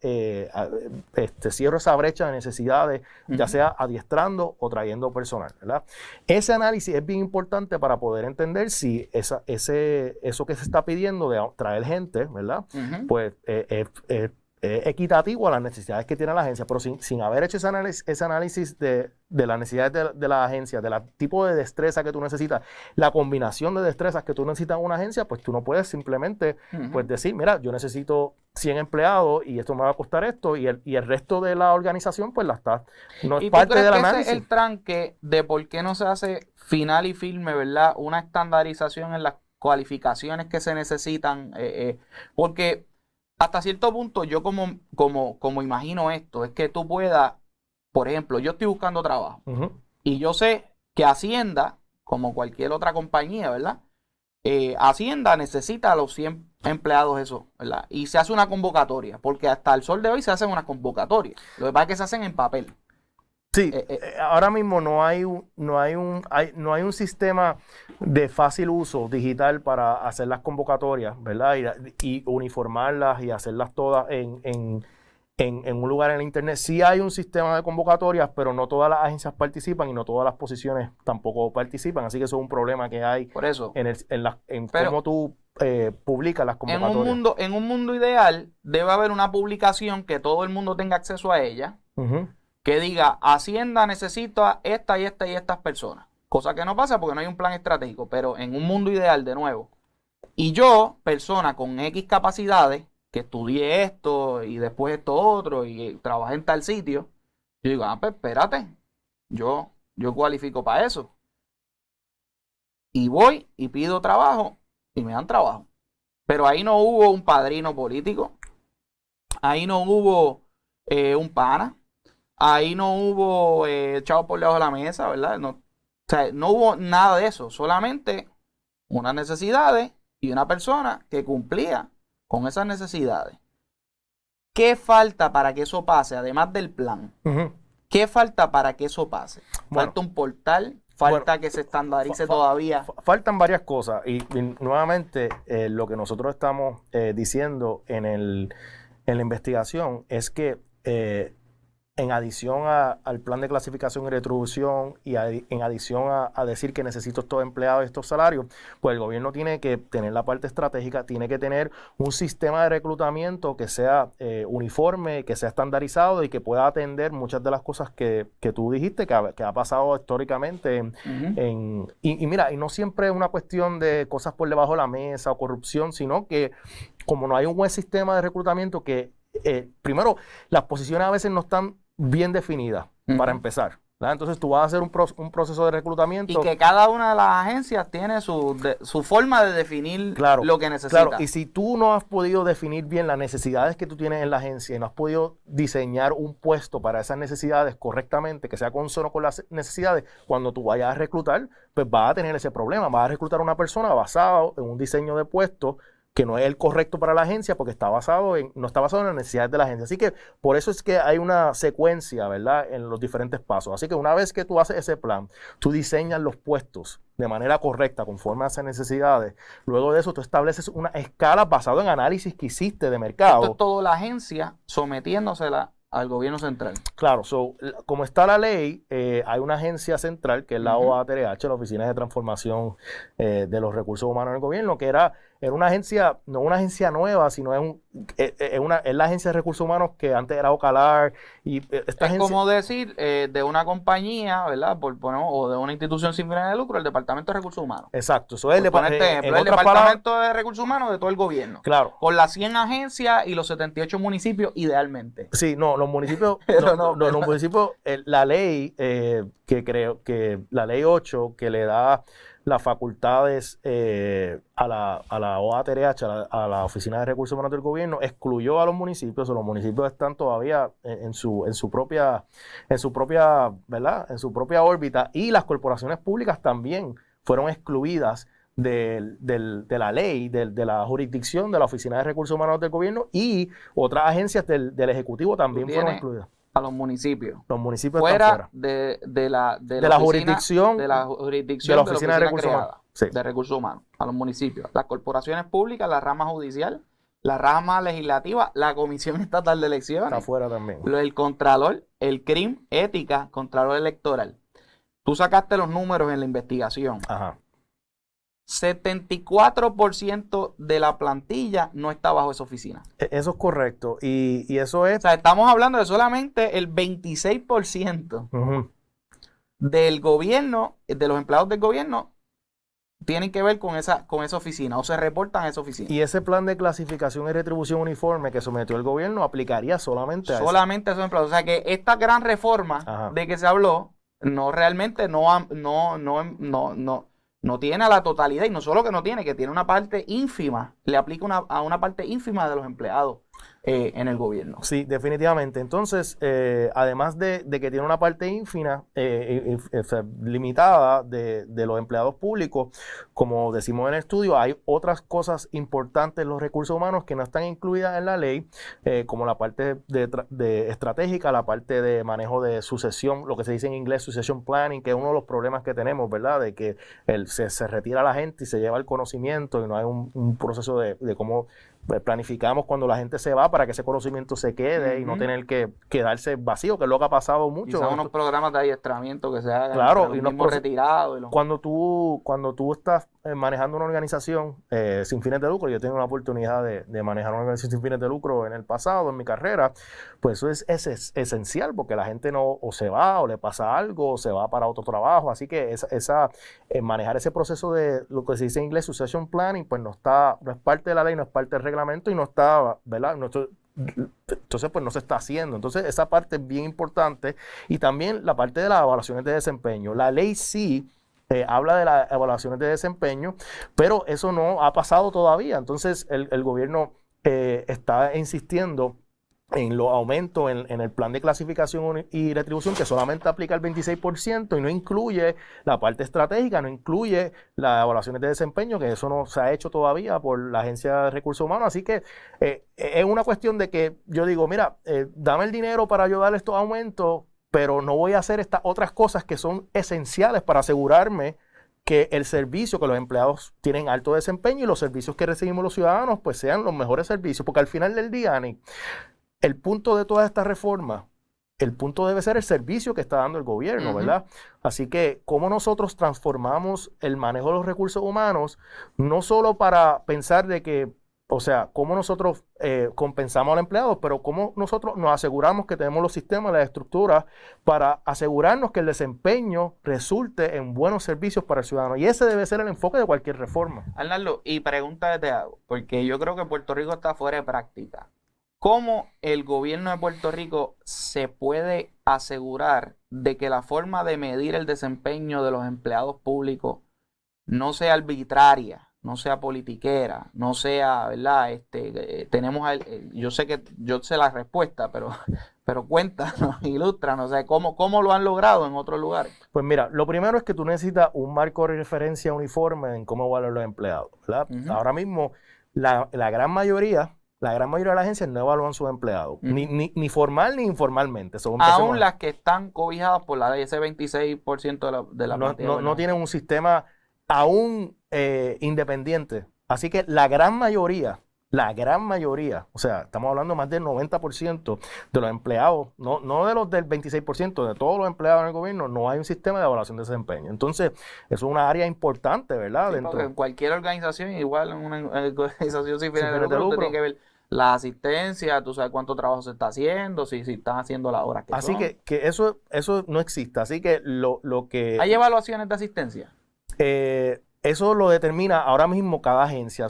Cierro esa brecha de necesidades, ya sea adiestrando o trayendo personal, ¿verdad? Ese análisis es bien importante para poder entender si eso que se está pidiendo de traer gente, ¿verdad? Pues es equitativo a las necesidades que tiene la agencia, pero sin haber hecho ese análisis de las necesidades de la agencia, del tipo de destreza que tú necesitas, la combinación de destrezas que tú necesitas en una agencia, pues tú no puedes simplemente pues decir, mira, yo necesito 100 empleados y esto me va a costar esto y el resto de la organización pues no es parte del análisis. Ese es el tranque de por qué no se hace final y firme, ¿verdad? Una estandarización en las cualificaciones que se necesitan, porque hasta cierto punto yo como imagino esto, es que tú puedas, por ejemplo, yo estoy buscando trabajo y yo sé que Hacienda, como cualquier otra compañía, ¿verdad? Hacienda necesita a los 100 empleados eso, ¿verdad? Y se hace una convocatoria, porque hasta el sol de hoy se hacen unas convocatorias. Lo que pasa es que se hacen en papel. Sí, ahora mismo no hay un sistema de fácil uso digital para hacer las convocatorias, ¿verdad? Y uniformarlas y hacerlas todas en un lugar en el internet. Sí hay un sistema de convocatorias, pero no todas las agencias participan y no todas las posiciones tampoco participan. Así que eso es un problema que hay por eso, en cómo tú publicas las convocatorias. En un mundo ideal debe haber una publicación que todo el mundo tenga acceso a ella, que diga, Hacienda necesita esta y esta y estas personas. Cosa que no pasa porque no hay un plan estratégico, pero en un mundo ideal, de nuevo. Y yo, persona con X capacidades, que estudié esto y después esto otro y trabajé en tal sitio, yo digo, pues espérate, yo cualifico para eso. Y voy y pido trabajo y me dan trabajo. Pero ahí no hubo un padrino político, ahí no hubo un pana, ahí no hubo echado por debajo de la mesa, ¿verdad? No, o sea, no hubo nada de eso, solamente unas necesidades y una persona que cumplía con esas necesidades. ¿Qué falta para que eso pase, además del plan? ¿Qué falta para que eso pase? ¿Falta un portal? ¿Falta que se estandarice todavía? Faltan varias cosas y nuevamente lo que nosotros estamos diciendo en la investigación es que en adición al plan de clasificación y retribución y en adición a decir que necesito estos empleados y estos salarios, pues el gobierno tiene que tener la parte estratégica, tiene que tener un sistema de reclutamiento que sea uniforme, que sea estandarizado y que pueda atender muchas de las cosas que tú dijiste, que ha pasado históricamente. Y mira, y no siempre es una cuestión de cosas por debajo de la mesa o corrupción, sino que como no hay un buen sistema de reclutamiento que primero, las posiciones a veces no están bien definidas, para empezar, ¿verdad? Entonces tú vas a hacer un proceso de reclutamiento. Y que cada una de las agencias tiene su forma de definir lo que necesita. Claro, y si tú no has podido definir bien las necesidades que tú tienes en la agencia y no has podido diseñar un puesto para esas necesidades correctamente, que sea consono con las necesidades, cuando tú vayas a reclutar, pues vas a tener ese problema. Vas a reclutar a una persona basado en un diseño de puesto que no es el correcto para la agencia porque no está basado en las necesidades de la agencia. Así que por eso es que hay una secuencia, ¿verdad?, en los diferentes pasos. Así que una vez que tú haces ese plan, tú diseñas los puestos de manera correcta, conforme a esas necesidades. Luego de eso, tú estableces una escala basada en análisis que hiciste de mercado. Esto es todo la agencia sometiéndosela al gobierno central. Claro, como está la ley, hay una agencia central que es la OATRH, la Oficina de Transformación de los Recursos Humanos del Gobierno, que era era una agencia, no una agencia nueva, sino es la agencia de recursos humanos que antes era Ocalar. Y esta Es agencia, como decir de una compañía, ¿verdad? O de una institución sin fines de lucro, el Departamento de Recursos Humanos. exacto, eso es Por ponerte ejemplo, el Departamento de Recursos Humanos de todo el gobierno. Claro. Con las 100 agencias y los 78 municipios, idealmente. Sí, no, los municipios, los municipios, la ley la ley 8 que le da las facultades a la OATRH, a la Oficina de Recursos Humanos del Gobierno, excluyó a los municipios, o los municipios están todavía en su propia, ¿verdad? En su propia órbita, y las corporaciones públicas también fueron excluidas de la ley, de la jurisdicción de la Oficina de Recursos Humanos del Gobierno, y otras agencias del Ejecutivo también fueron excluidas. A los municipios. Los municipios fuera de la jurisdicción de la Oficina de Recursos Humanos. Sí. De Recursos Humanos, a los municipios. Las corporaciones públicas, la rama judicial, la rama legislativa, la Comisión Estatal de Elecciones. Está afuera también. El Contralor, el CRIM, Ética, Contralor Electoral. Tú sacaste los números en la investigación. Ajá. 74% de la plantilla no está bajo esa oficina. Eso es correcto. Y eso es... O sea, estamos hablando de solamente el 26% del gobierno, de los empleados del gobierno, tienen que ver con esa oficina o se reportan a esa oficina. Y ese plan de clasificación y retribución uniforme que sometió el gobierno aplicaría solamente a esos empleados. O sea que esta gran reforma de que se habló, realmente no tiene a la totalidad, y no solo que no tiene, que tiene una parte ínfima, le aplica a una parte ínfima de los empleados en el gobierno. Sí, definitivamente. Entonces, además de que tiene una parte ínfima, limitada de los empleados públicos, como decimos en el estudio, hay otras cosas importantes en los recursos humanos que no están incluidas en la ley, como la parte de estratégica, la parte de manejo de sucesión, lo que se dice en inglés succession planning, que es uno de los problemas que tenemos, ¿verdad? De que se retira la gente y se lleva el conocimiento y no hay un proceso de cómo planificamos cuando la gente se va para que ese conocimiento se quede y no tener que quedarse vacío, que es lo que ha pasado mucho. Quizás unos programas de adiestramiento que se hagan, claro, y los mismos retirados. Cuando tú estás manejando una organización sin fines de lucro, yo tengo una oportunidad de manejar una organización sin fines de lucro en el pasado, en mi carrera, pues eso es esencial, porque la gente no o se va o le pasa algo o se va para otro trabajo, así que manejar ese proceso de lo que se dice en inglés succession planning, pues no es parte de la ley, no es parte del reglamento y no está, ¿verdad? Entonces, pues no se está haciendo. Entonces, esa parte es bien importante. Y también la parte de las evaluaciones de desempeño. La ley sí habla de las evaluaciones de desempeño, pero eso no ha pasado todavía. Entonces, el gobierno está insistiendo en los aumentos en el plan de clasificación y retribución, que solamente aplica el 26% y no incluye la parte estratégica, no incluye las evaluaciones de desempeño, que eso no se ha hecho todavía por la Agencia de Recursos Humanos. Así que es una cuestión de que yo digo, mira, dame el dinero para ayudar a estos aumentos, pero no voy a hacer estas otras cosas que son esenciales para asegurarme que el servicio, que los empleados tienen alto desempeño y los servicios que recibimos los ciudadanos pues sean los mejores servicios, porque al final del día, Ani, el punto de toda esta reforma, el punto debe ser el servicio que está dando el gobierno, ¿verdad? Así que, ¿cómo nosotros transformamos el manejo de los recursos humanos? No solo para pensar de que, o sea, cómo nosotros compensamos al empleado, pero cómo nosotros nos aseguramos que tenemos los sistemas, las estructuras para asegurarnos que el desempeño resulte en buenos servicios para el ciudadano. Y ese debe ser el enfoque de cualquier reforma. Arnaldo, y pregunta que te hago, porque yo creo que Puerto Rico está fuera de práctica. ¿Cómo el gobierno de Puerto Rico se puede asegurar de que la forma de medir el desempeño de los empleados públicos no sea arbitraria, no sea politiquera, no sea, ¿verdad? Yo sé la respuesta, pero cuéntanos, ilústranos, o sea, ¿cómo lo han logrado en otros lugares? Pues mira, lo primero es que tú necesitas un marco de referencia uniforme en cómo evaluar los empleados, ¿verdad? Ahora mismo, la gran mayoría de las agencias no evalúan sus empleados, ni formal ni informalmente. Aún las que están cobijadas por la ley, ese 26% de la plantilla. No tienen un sistema aún independiente. Así que la gran mayoría la gran mayoría, o sea, estamos hablando más del 90% de los empleados, no de los del 26%, de todos los empleados en el gobierno, no hay un sistema de evaluación de desempeño. Entonces, eso es una área importante, ¿verdad? Sí, Dentro porque en cualquier organización, igual en una organización sin sin fines de fines de lucro, usted tiene lucro. que ver la asistencia, tú sabes cuánto trabajo se está haciendo, si están haciendo las horas que Así son. que eso no existe. Así que lo que ¿Hay evaluaciones de asistencia? eso lo determina ahora mismo cada agencia.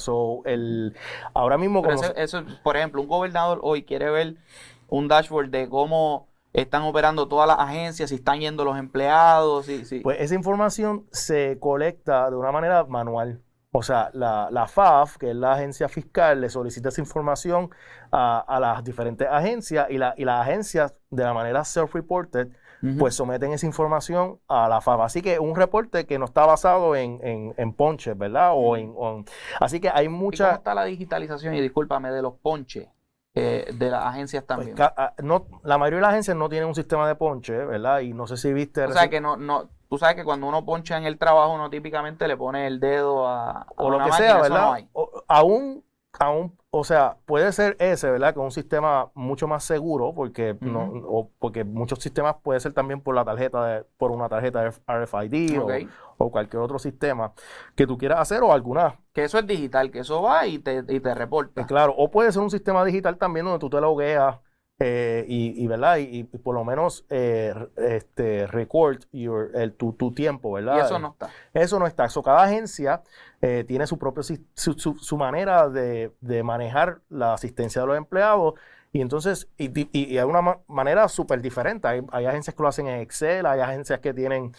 Ahora mismo Pero como eso, por ejemplo, un gobernador hoy quiere ver un dashboard de cómo están operando todas las agencias, si están yendo los empleados, pues esa información se colecta de una manera manual. O sea, la FAF, que es la agencia fiscal, le solicita esa información a las diferentes agencias y las agencias, de la manera self-reported, pues someten esa información a la FAF. Así que un reporte que no está basado en ponches, ¿verdad? Así que hay ¿Y cómo mucha... está la digitalización? Y discúlpame, de los ponches de las agencias Pues, también. la mayoría de las agencias no tienen un sistema de ponche, ¿verdad? Y no sé si viste... O sea que tú sabes que cuando uno poncha en el trabajo, uno típicamente le pone el dedo a o lo una que máquina, sea, eso ¿verdad? no hay. O sea, puede ser ese, ¿verdad? Que es un sistema mucho más seguro, porque porque muchos sistemas puede ser también por por una tarjeta RFID Ok. o cualquier otro sistema que tú quieras hacer o alguna. Que eso es digital, que eso va y te reporta. Claro, o puede ser un sistema digital también donde tú te logueas ¿verdad? Y por lo menos record tu tiempo, ¿verdad? Y eso no está. Eso no está. Cada agencia tiene su propio su manera de manejar la asistencia de los empleados. Y entonces, y hay una manera súper diferente. Hay agencias que lo hacen en Excel, hay agencias que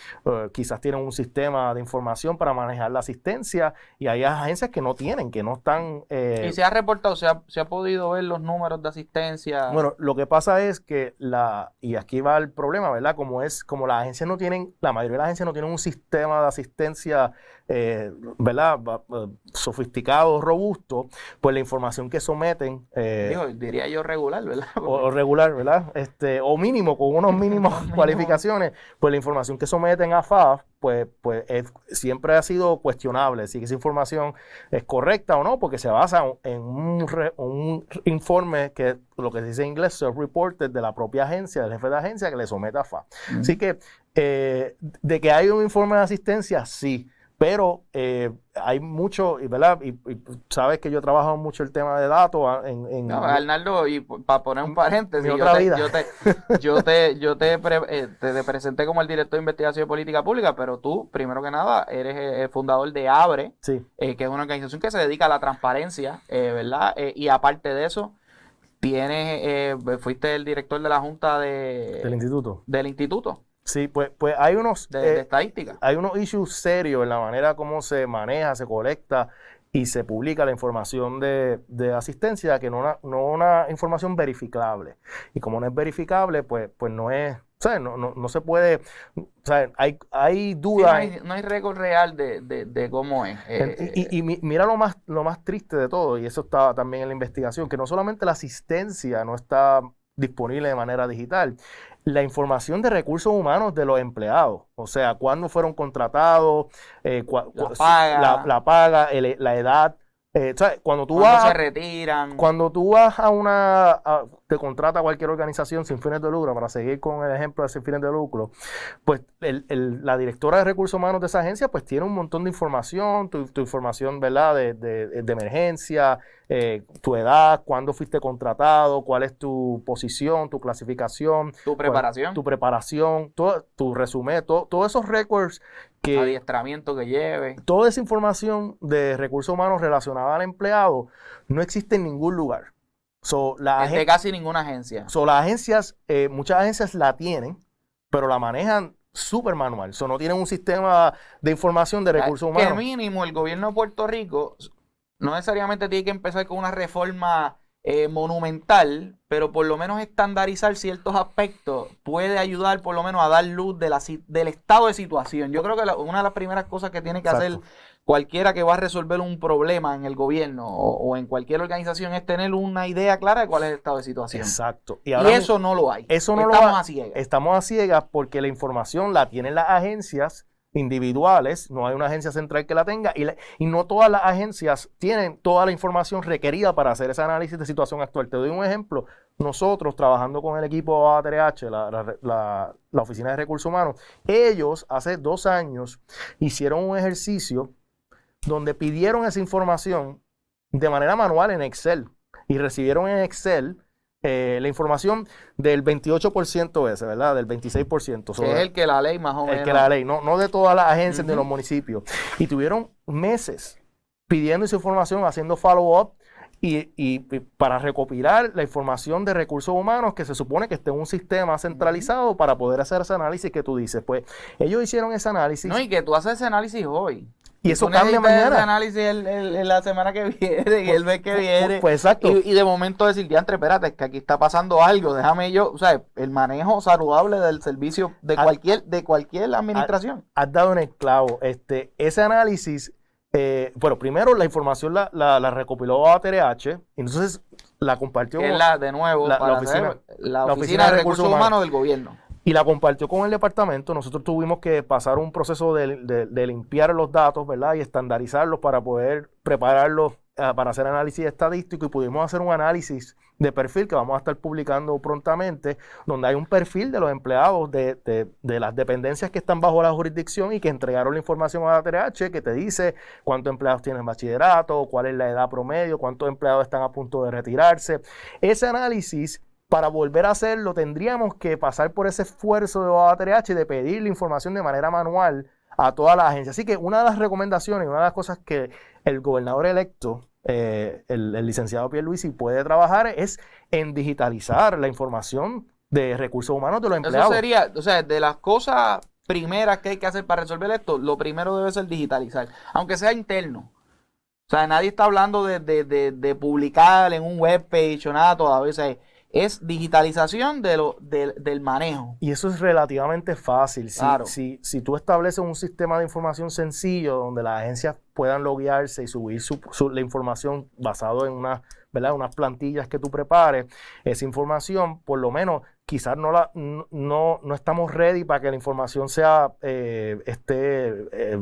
quizás tienen un sistema de información para manejar la asistencia, y hay agencias que no tienen, que no están... Y se ha reportado, se ha podido ver los números de asistencia. Bueno, lo que pasa es que y aquí va el problema, ¿verdad? Como las agencias no tienen, la mayoría de las agencias no tienen un sistema de asistencia, ¿verdad? Sofisticado, robusto, pues la información que someten, Diría yo regular, ¿verdad? o regular, ¿verdad? O mínimo, con unos mínimos cualificaciones, pues la información que someten a FAF, pues siempre ha sido cuestionable si esa información es correcta o no, porque se basa en un informe que lo que se dice en inglés, self-reported, de la propia agencia, del jefe de agencia, que le somete a FAF. Así que de que hay un informe de asistencia, sí. Pero hay mucho, ¿verdad? Y sabes que yo he trabajado mucho el tema de datos No, Arnaldo, y para poner un paréntesis, mi otra vida. te presenté como el director de investigación de política pública, pero tú, primero que nada, eres el fundador de ABRE, Sí. Que es una organización que se dedica a la transparencia, ¿verdad? Y aparte de eso, fuiste el director de la junta Del instituto. del instituto Sí, pues hay unos... de estadística. Hay unos issues serios en la manera como se maneja, se colecta y se publica la información de asistencia, que no una información verificable. Y como no es verificable, pues no es, ¿sabes? No se puede, ¿sabes? Hay dudas. Sí, no hay récord real de cómo es. Mira lo más triste de todo, y eso está también en la investigación, que no solamente la asistencia no está disponible de manera digital, la información de recursos humanos de los empleados, o sea, cuándo fueron contratados, la paga, la edad. ¿Sabes? Cuando se retiran. Cuando tú vas te contrata cualquier organización sin fines de lucro, para seguir con el ejemplo de sin fines de lucro, pues la directora de recursos humanos de esa agencia pues tiene un montón de información, tu información, ¿verdad? De emergencia, tu edad, cuándo fuiste contratado, cuál es tu posición, tu clasificación, tu preparación, todo, tu resumen, todos esos records adiestramiento que lleve. Toda esa información de recursos humanos relacionada al empleado no existe en ningún lugar. De casi ninguna agencia. Las agencias, muchas agencias la tienen, pero la manejan súper manual. No tienen un sistema de información de recursos humanos. Que mínimo el gobierno de Puerto Rico no necesariamente tiene que empezar con una reforma monumental, pero por lo menos estandarizar ciertos aspectos puede ayudar por lo menos a dar luz del estado de situación. Yo creo que una de las primeras cosas que tiene que hacer cualquiera que va a resolver un problema en el gobierno o en cualquier organización es tener una idea clara de cuál es el estado de situación. Exacto. Y eso no lo hay. Eso no Estamos lo hay. a ciegas. Estamos a ciegas porque la información la tienen las agencias individuales, no hay una agencia central que la tenga y no todas las agencias tienen toda la información requerida para hacer ese análisis de situación actual. Te doy un ejemplo. Nosotros, trabajando con el equipo ATRH, la Oficina de Recursos Humanos, ellos hace 2 años hicieron un ejercicio donde pidieron esa información de manera manual en Excel y recibieron en Excel la información del 28% ese, ¿verdad? Del 26%. Que es el que la ley más o menos. El que la ley, no de todas las agencias de los municipios. Y tuvieron meses pidiendo esa información, haciendo follow-up y para recopilar la información de recursos humanos que se supone que esté en un sistema centralizado para poder hacer ese análisis que tú dices. Pues ellos hicieron ese análisis. No, y que tú haces ese análisis hoy. Y eso cambia mañana. Ese análisis la semana que viene y el mes que viene. Pues exacto. Y de momento decir, diantre, espérate, es que aquí está pasando algo, déjame yo, o sea, el manejo saludable del servicio de cualquier administración. Has dado en el clavo. Ese análisis, bueno, primero la información la recopiló ATRH, entonces la compartió Que es de nuevo, la oficina de recursos humanos del gobierno. Y la compartió con el departamento. Nosotros tuvimos que pasar un proceso de limpiar los datos, ¿verdad? Y estandarizarlos para poder prepararlos para hacer análisis estadístico y pudimos hacer un análisis de perfil que vamos a estar publicando prontamente, donde hay un perfil de los empleados de las dependencias que están bajo la jurisdicción y que entregaron la información a la ATRH, que te dice cuántos empleados tienen bachillerato, cuál es la edad promedio, cuántos empleados están a punto de retirarse. Ese análisis, para volver a hacerlo, tendríamos que pasar por ese esfuerzo de ATRH de pedir la información de manera manual a todas las agencias. Así que una de las recomendaciones, una de las cosas que el gobernador electo, el licenciado Pierluisi, puede trabajar es en digitalizar la información de recursos humanos de los empleados. Eso sería, o sea, de las cosas primeras que hay que hacer para resolver esto, lo primero debe ser digitalizar, aunque sea interno. O sea, nadie está hablando de publicar en un webpage o nada todavía. O sea, es digitalización del manejo. Y eso es relativamente fácil. Claro. Si tú estableces un sistema de información sencillo donde las agencias puedan loguearse y subir la información basado en unas plantillas que tú prepares, esa información, por lo menos, quizás no estamos ready para que la información sea,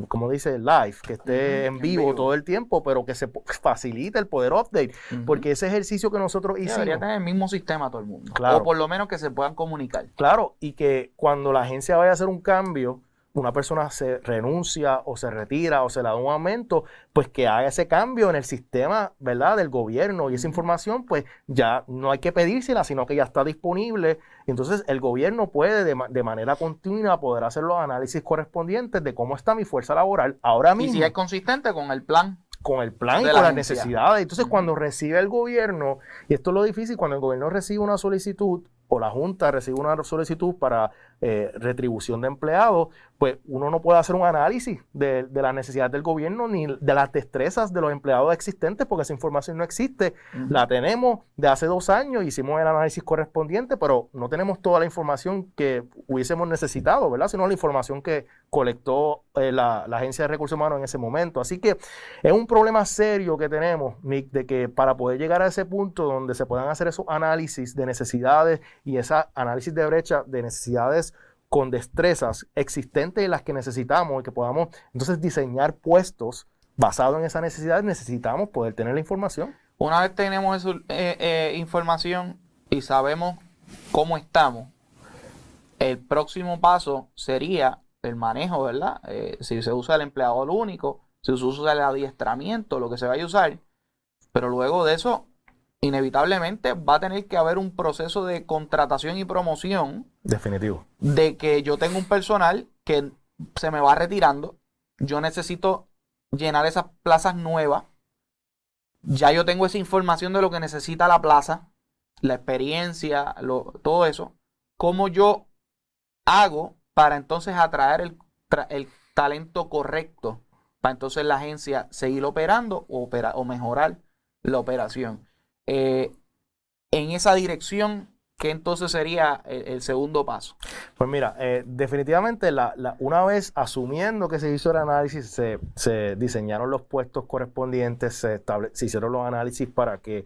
como dice, live, que esté en vivo todo el tiempo, pero que se facilite el poder update, porque ese ejercicio que nosotros hicimos... Debería tener el mismo sistema todo el mundo, claro, o por lo menos que se puedan comunicar. Claro, y que cuando la agencia vaya a hacer un cambio, una persona se renuncia o se retira o se le da un aumento, pues que haga ese cambio en el sistema, ¿verdad?, del gobierno, y esa información pues ya no hay que pedírsela, sino que ya está disponible. Entonces el gobierno puede de manera continua poder hacer los análisis correspondientes de cómo está mi fuerza laboral ahora mismo. Y si es consistente con el plan. Con el plan y con las necesidades. Entonces cuando recibe el gobierno, y esto es lo difícil, cuando el gobierno recibe una solicitud o la Junta recibe una solicitud para retribución de empleados, pues uno no puede hacer un análisis de las necesidades del gobierno ni de las destrezas de los empleados existentes, porque esa información no existe. La tenemos de hace 2 años, hicimos el análisis correspondiente, pero no tenemos toda la información que hubiésemos necesitado, ¿verdad? Sino la información que colectó la Agencia de Recursos Humanos en ese momento. Así que es un problema serio que tenemos, Nick, de que para poder llegar a ese punto donde se puedan hacer esos análisis de necesidades y ese análisis de brecha de necesidades con destrezas existentes y las que necesitamos, y que podamos entonces diseñar puestos basados en esa necesidad, necesitamos poder tener la información. Una vez tenemos esa información y sabemos cómo estamos, el próximo paso sería el manejo, ¿verdad? Si se usa el empleador único, si se usa el adiestramiento, lo que se vaya a usar, pero luego de eso, inevitablemente va a tener que haber un proceso de contratación y promoción. Definitivo. De que yo tengo un personal que se me va retirando, yo necesito llenar esas plazas nuevas, ya yo tengo esa información de lo que necesita la plaza, la experiencia, todo eso. ¿Cómo yo hago para entonces atraer el talento correcto para entonces la agencia seguir operando o mejorar la operación? En esa dirección, ¿qué entonces sería el segundo paso? Pues mira, definitivamente una vez asumiendo que se hizo el análisis, se diseñaron los puestos correspondientes, se hicieron los análisis para que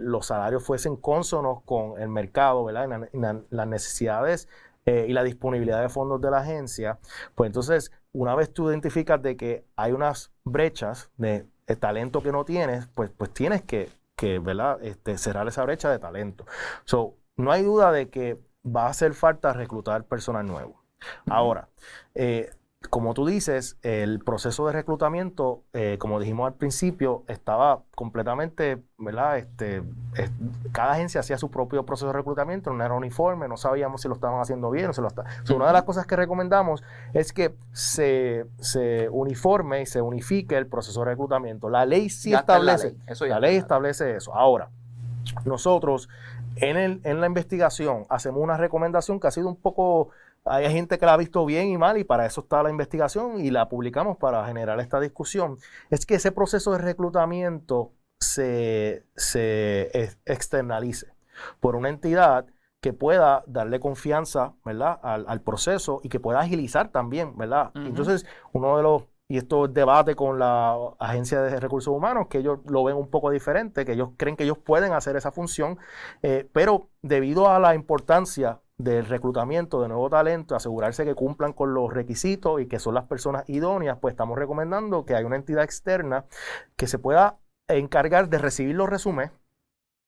los salarios fuesen cónsonos con el mercado, ¿verdad? Y las necesidades y la disponibilidad de fondos de la agencia. Pues entonces una vez tú identificas de que hay unas brechas de talento que no tienes, pues tienes que ¿verdad? Cerrar esa brecha de talento. So, no hay duda de que va a hacer falta reclutar personal nuevo. Ahora, como tú dices, el proceso de reclutamiento, como dijimos al principio, estaba completamente, ¿verdad? Cada agencia hacía su propio proceso de reclutamiento, no era uniforme, no sabíamos si lo estaban haciendo bien o si lo estaban. Una de las cosas que recomendamos es que se uniforme y se unifique el proceso de reclutamiento. La ley sí establece, la ley establece eso. Ahora, nosotros en la investigación hacemos una recomendación que ha sido un poco... Hay gente que la ha visto bien y mal y para eso está la investigación y la publicamos para generar esta discusión. Es que ese proceso de reclutamiento se externalice por una entidad que pueda darle confianza, ¿verdad? al proceso y que pueda agilizar también, ¿verdad? Entonces, uno de los... Y esto es debate con la Agencia de Recursos Humanos, que ellos lo ven un poco diferente, que ellos creen que ellos pueden hacer esa función, pero debido a la importancia del reclutamiento de nuevo talento, asegurarse que cumplan con los requisitos y que son las personas idóneas, pues estamos recomendando que haya una entidad externa que se pueda encargar de recibir los resúmenes,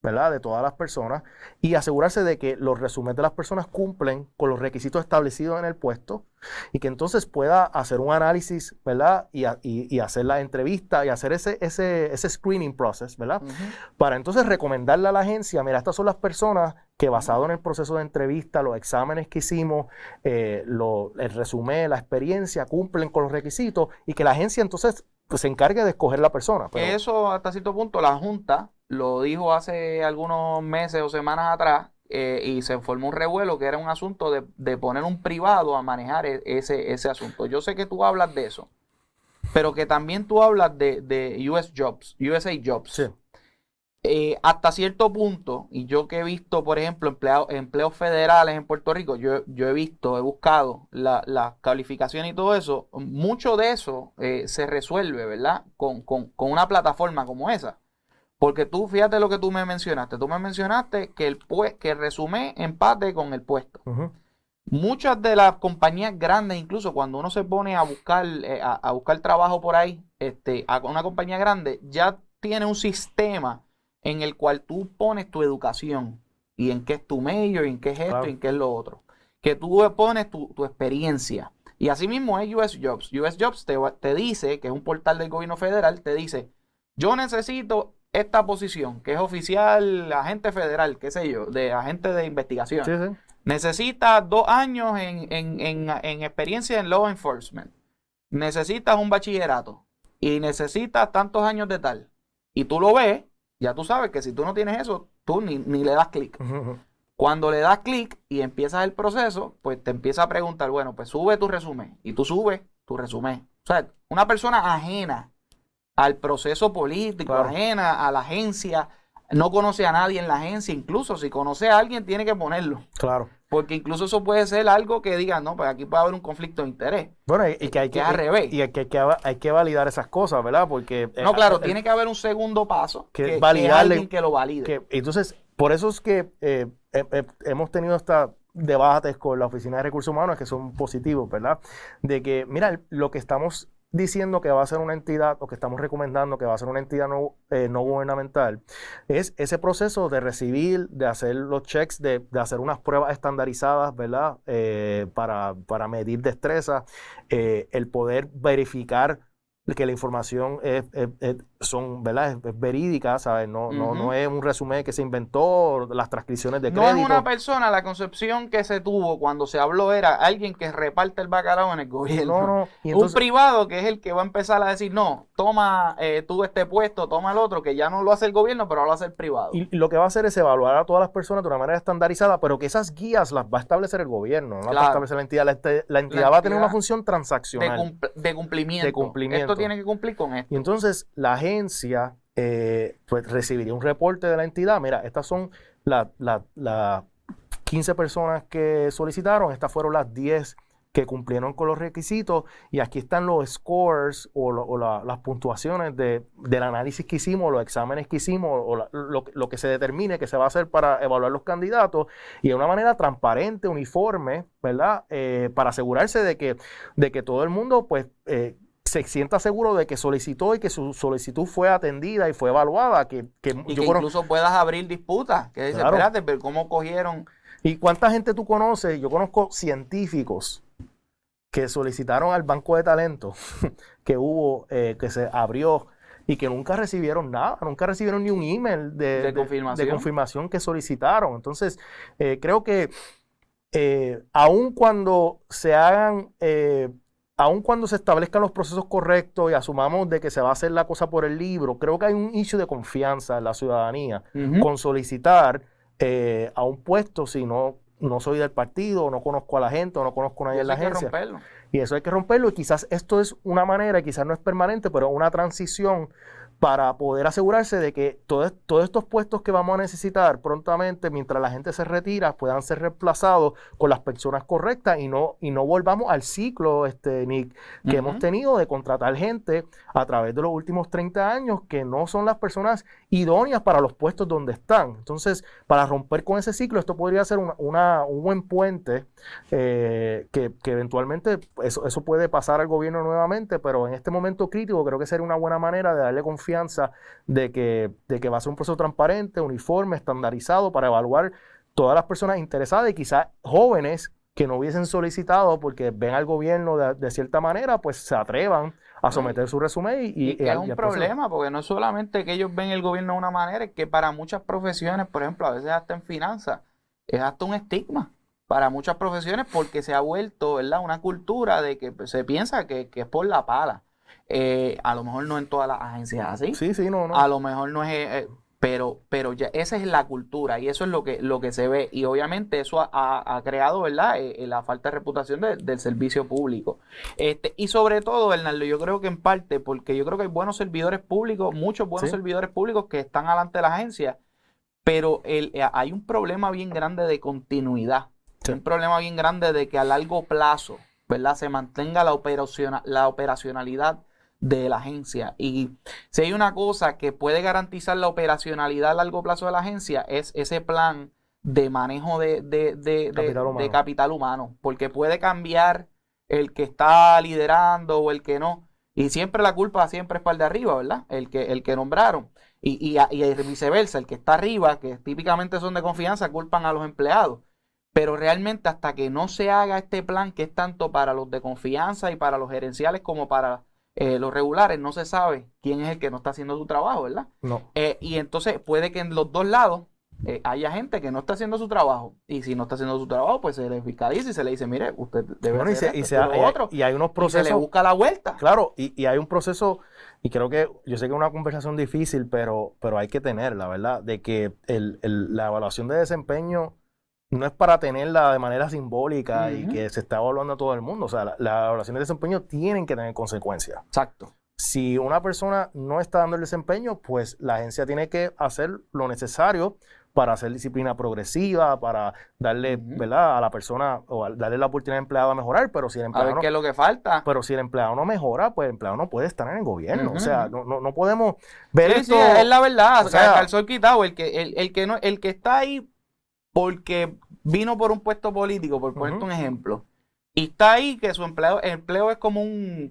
¿verdad? De todas las personas y asegurarse de que los resúmenes de las personas cumplen con los requisitos establecidos en el puesto y que entonces pueda hacer un análisis, ¿verdad? Y hacer la entrevista y hacer ese screening process, ¿verdad? Para entonces recomendarle a la agencia, mira, estas son las personas que basado en el proceso de entrevista, los exámenes que hicimos, el resumen, la experiencia, cumplen con los requisitos y que la agencia entonces pues, se encargue de escoger la persona. Pero... Eso hasta cierto punto la Junta lo dijo hace algunos meses o semanas atrás y se formó un revuelo que era un asunto de poner un privado a manejar ese asunto. Yo sé que tú hablas de eso, pero que también tú hablas de USA Jobs. Sí. Hasta cierto punto, y yo que he visto, por ejemplo, empleos federales en Puerto Rico, yo he buscado las calificaciones y todo eso, mucho de eso se resuelve, ¿verdad? Con una plataforma como esa. Porque tú, fíjate lo que tú me mencionaste que el resumen empate con el puesto. Muchas de las compañías grandes, incluso cuando uno se pone a buscar trabajo por ahí, a una compañía grande, ya tiene un sistema en el cual tú pones tu educación y en qué es tu major, y en qué es esto, y en qué es lo otro. Que tú pones tu experiencia. Y así mismo es US Jobs. US Jobs te dice, que es un portal del gobierno federal, te dice, yo necesito esta posición, que es oficial, agente federal, qué sé yo, de agente de investigación. Sí, sí. Necesitas 2 años en experiencia en law enforcement. Necesitas un bachillerato. Y necesitas tantos años de tal. Y tú lo ves, ya tú sabes que si tú no tienes eso, tú ni le das clic. Cuando le das clic y empiezas el proceso, pues te empieza a preguntar, bueno, pues sube tu resumen. Y tú subes tu resumen. O sea, una persona ajena al proceso político, ajena a la agencia, no conoce a nadie en la agencia, incluso si conoce a alguien tiene que ponerlo. Claro. Porque incluso eso puede ser algo que diga, no, pues aquí puede haber un conflicto de interés. Bueno, y que hay que, al revés. Y hay que validar esas cosas, ¿verdad? Porque... no, claro, tiene que haber un segundo paso, que alguien que lo valide. Entonces, por eso es que hemos tenido estos debates con la Oficina de Recursos Humanos que son positivos, ¿verdad? De que, mira, lo que estamos diciendo que va a ser una entidad o que estamos recomendando que va a ser una entidad no gubernamental, es ese proceso de recibir, de hacer los checks, de hacer unas pruebas estandarizadas, ¿verdad? Para medir destreza, el poder verificar que la información ¿verdad? Es verídica, ¿sabes? No es un resumen que se inventó, las transcripciones de crédito. No es una persona, la concepción que se tuvo cuando se habló era alguien que reparte el bacalao en el gobierno. Y entonces, un privado que es el que va a empezar a decir, no, toma tú este puesto, toma el otro, que ya no lo hace el gobierno, pero lo hace el privado. Y lo que va a hacer es evaluar a todas las personas de una manera estandarizada, pero que esas guías las va a establecer el gobierno, no las va a establecer la entidad. La entidad va a tener una función transaccional. De cumplimiento. Esto tiene que cumplir con esto. Y entonces la agencia pues recibiría un reporte de la entidad. Mira, estas son las 15 personas que solicitaron, estas fueron las 10 que cumplieron con los requisitos, y aquí están los scores las puntuaciones del análisis que hicimos, los exámenes que hicimos, lo que se determine que se va a hacer para evaluar los candidatos, y de una manera transparente, uniforme, ¿verdad? Para asegurarse de que todo el mundo, pues, se sienta seguro de que solicitó y que su solicitud fue atendida y fue evaluada. Y que incluso puedas abrir disputas, que dice, claro. Espérate, pero ¿cómo cogieron? ¿Y cuánta gente tú conoces? Yo conozco científicos que solicitaron al banco de talento que hubo, que se abrió y que nunca recibieron nada, nunca recibieron ni un email de confirmación que solicitaron. Entonces, creo que aun cuando se hagan... aun cuando se establezcan los procesos correctos y asumamos de que se va a hacer la cosa por el libro, creo que hay un issue de confianza en la ciudadanía con solicitar a un puesto si no soy del partido, o no conozco a la gente, o no conozco a nadie en la agencia. Y eso hay que romperlo, y quizás esto es una manera, quizás no es permanente, pero una transición para poder asegurarse de que todos estos puestos que vamos a necesitar prontamente, mientras la gente se retira, puedan ser reemplazados con las personas correctas y no volvamos al ciclo, Nick, que hemos tenido de contratar gente a través de los últimos 30 años que no son las personas idóneas para los puestos donde están. Entonces, para romper con ese ciclo, esto podría ser un buen puente que eventualmente eso puede pasar al gobierno nuevamente, pero en este momento crítico creo que sería una buena manera de darle confianza de que va a ser un proceso transparente, uniforme, estandarizado para evaluar todas las personas interesadas, y quizás jóvenes que no hubiesen solicitado porque ven al gobierno de cierta manera, pues se atrevan a someter su resumen. Y que es un problema, porque no es solamente que ellos ven el gobierno de una manera, es que para muchas profesiones, por ejemplo, a veces hasta en finanzas, es hasta un estigma para muchas profesiones, porque se ha vuelto, ¿verdad?, una cultura de que se piensa que es por la pala. A lo mejor no en todas las agencias así. Sí, no. A lo mejor no es, pero ya esa es la cultura, y eso es lo que se ve, y obviamente eso ha creado, ¿verdad?, la falta de reputación del servicio público. Y sobre todo, Bernardo, yo creo que en parte, porque yo creo que hay buenos servidores públicos, muchos buenos servidores públicos que están alante de la agencia, pero hay un problema bien grande de continuidad, un problema bien grande de que a largo plazo, ¿verdad?, se mantenga la operacionalidad de la agencia. Y si hay una cosa que puede garantizar la operacionalidad a largo plazo de la agencia, es ese plan de manejo de capital humano, porque puede cambiar el que está liderando o el que no, y siempre la culpa siempre es para el de arriba, ¿verdad?, el que nombraron, y viceversa, el que está arriba, que típicamente son de confianza, culpan a los empleados. Pero realmente hasta que no se haga este plan, que es tanto para los de confianza y para los gerenciales como para los regulares, no se sabe quién es el que no está haciendo su trabajo, ¿verdad? No. Y entonces puede que en los dos lados haya gente que no está haciendo su trabajo, y si no está haciendo su trabajo, pues se le fiscaliza y se le dice, mire, usted debe hacer otro, y hay unos procesos, y se le busca la vuelta. Claro, y hay un proceso, y creo que, yo sé que es una conversación difícil, pero hay que tenerla, ¿verdad? De que la evaluación de desempeño no es para tenerla de manera simbólica y que se está evaluando a todo el mundo. O sea, las evaluaciones de desempeño tienen que tener consecuencias. Exacto. Si una persona no está dando el desempeño, pues la agencia tiene que hacer lo necesario para hacer disciplina progresiva, para darle, ¿verdad?, a la persona, o darle la oportunidad al empleado a mejorar, pero si el empleado a ver qué es lo que falta. Pero si el empleado no mejora, pues el empleado no puede estar en el gobierno. O sea, no podemos ver esto. Sí, es la verdad. O sea, al sol quitado, el que está ahí porque vino por un puesto político, por ponerte un ejemplo, y está ahí que su empleo es como un,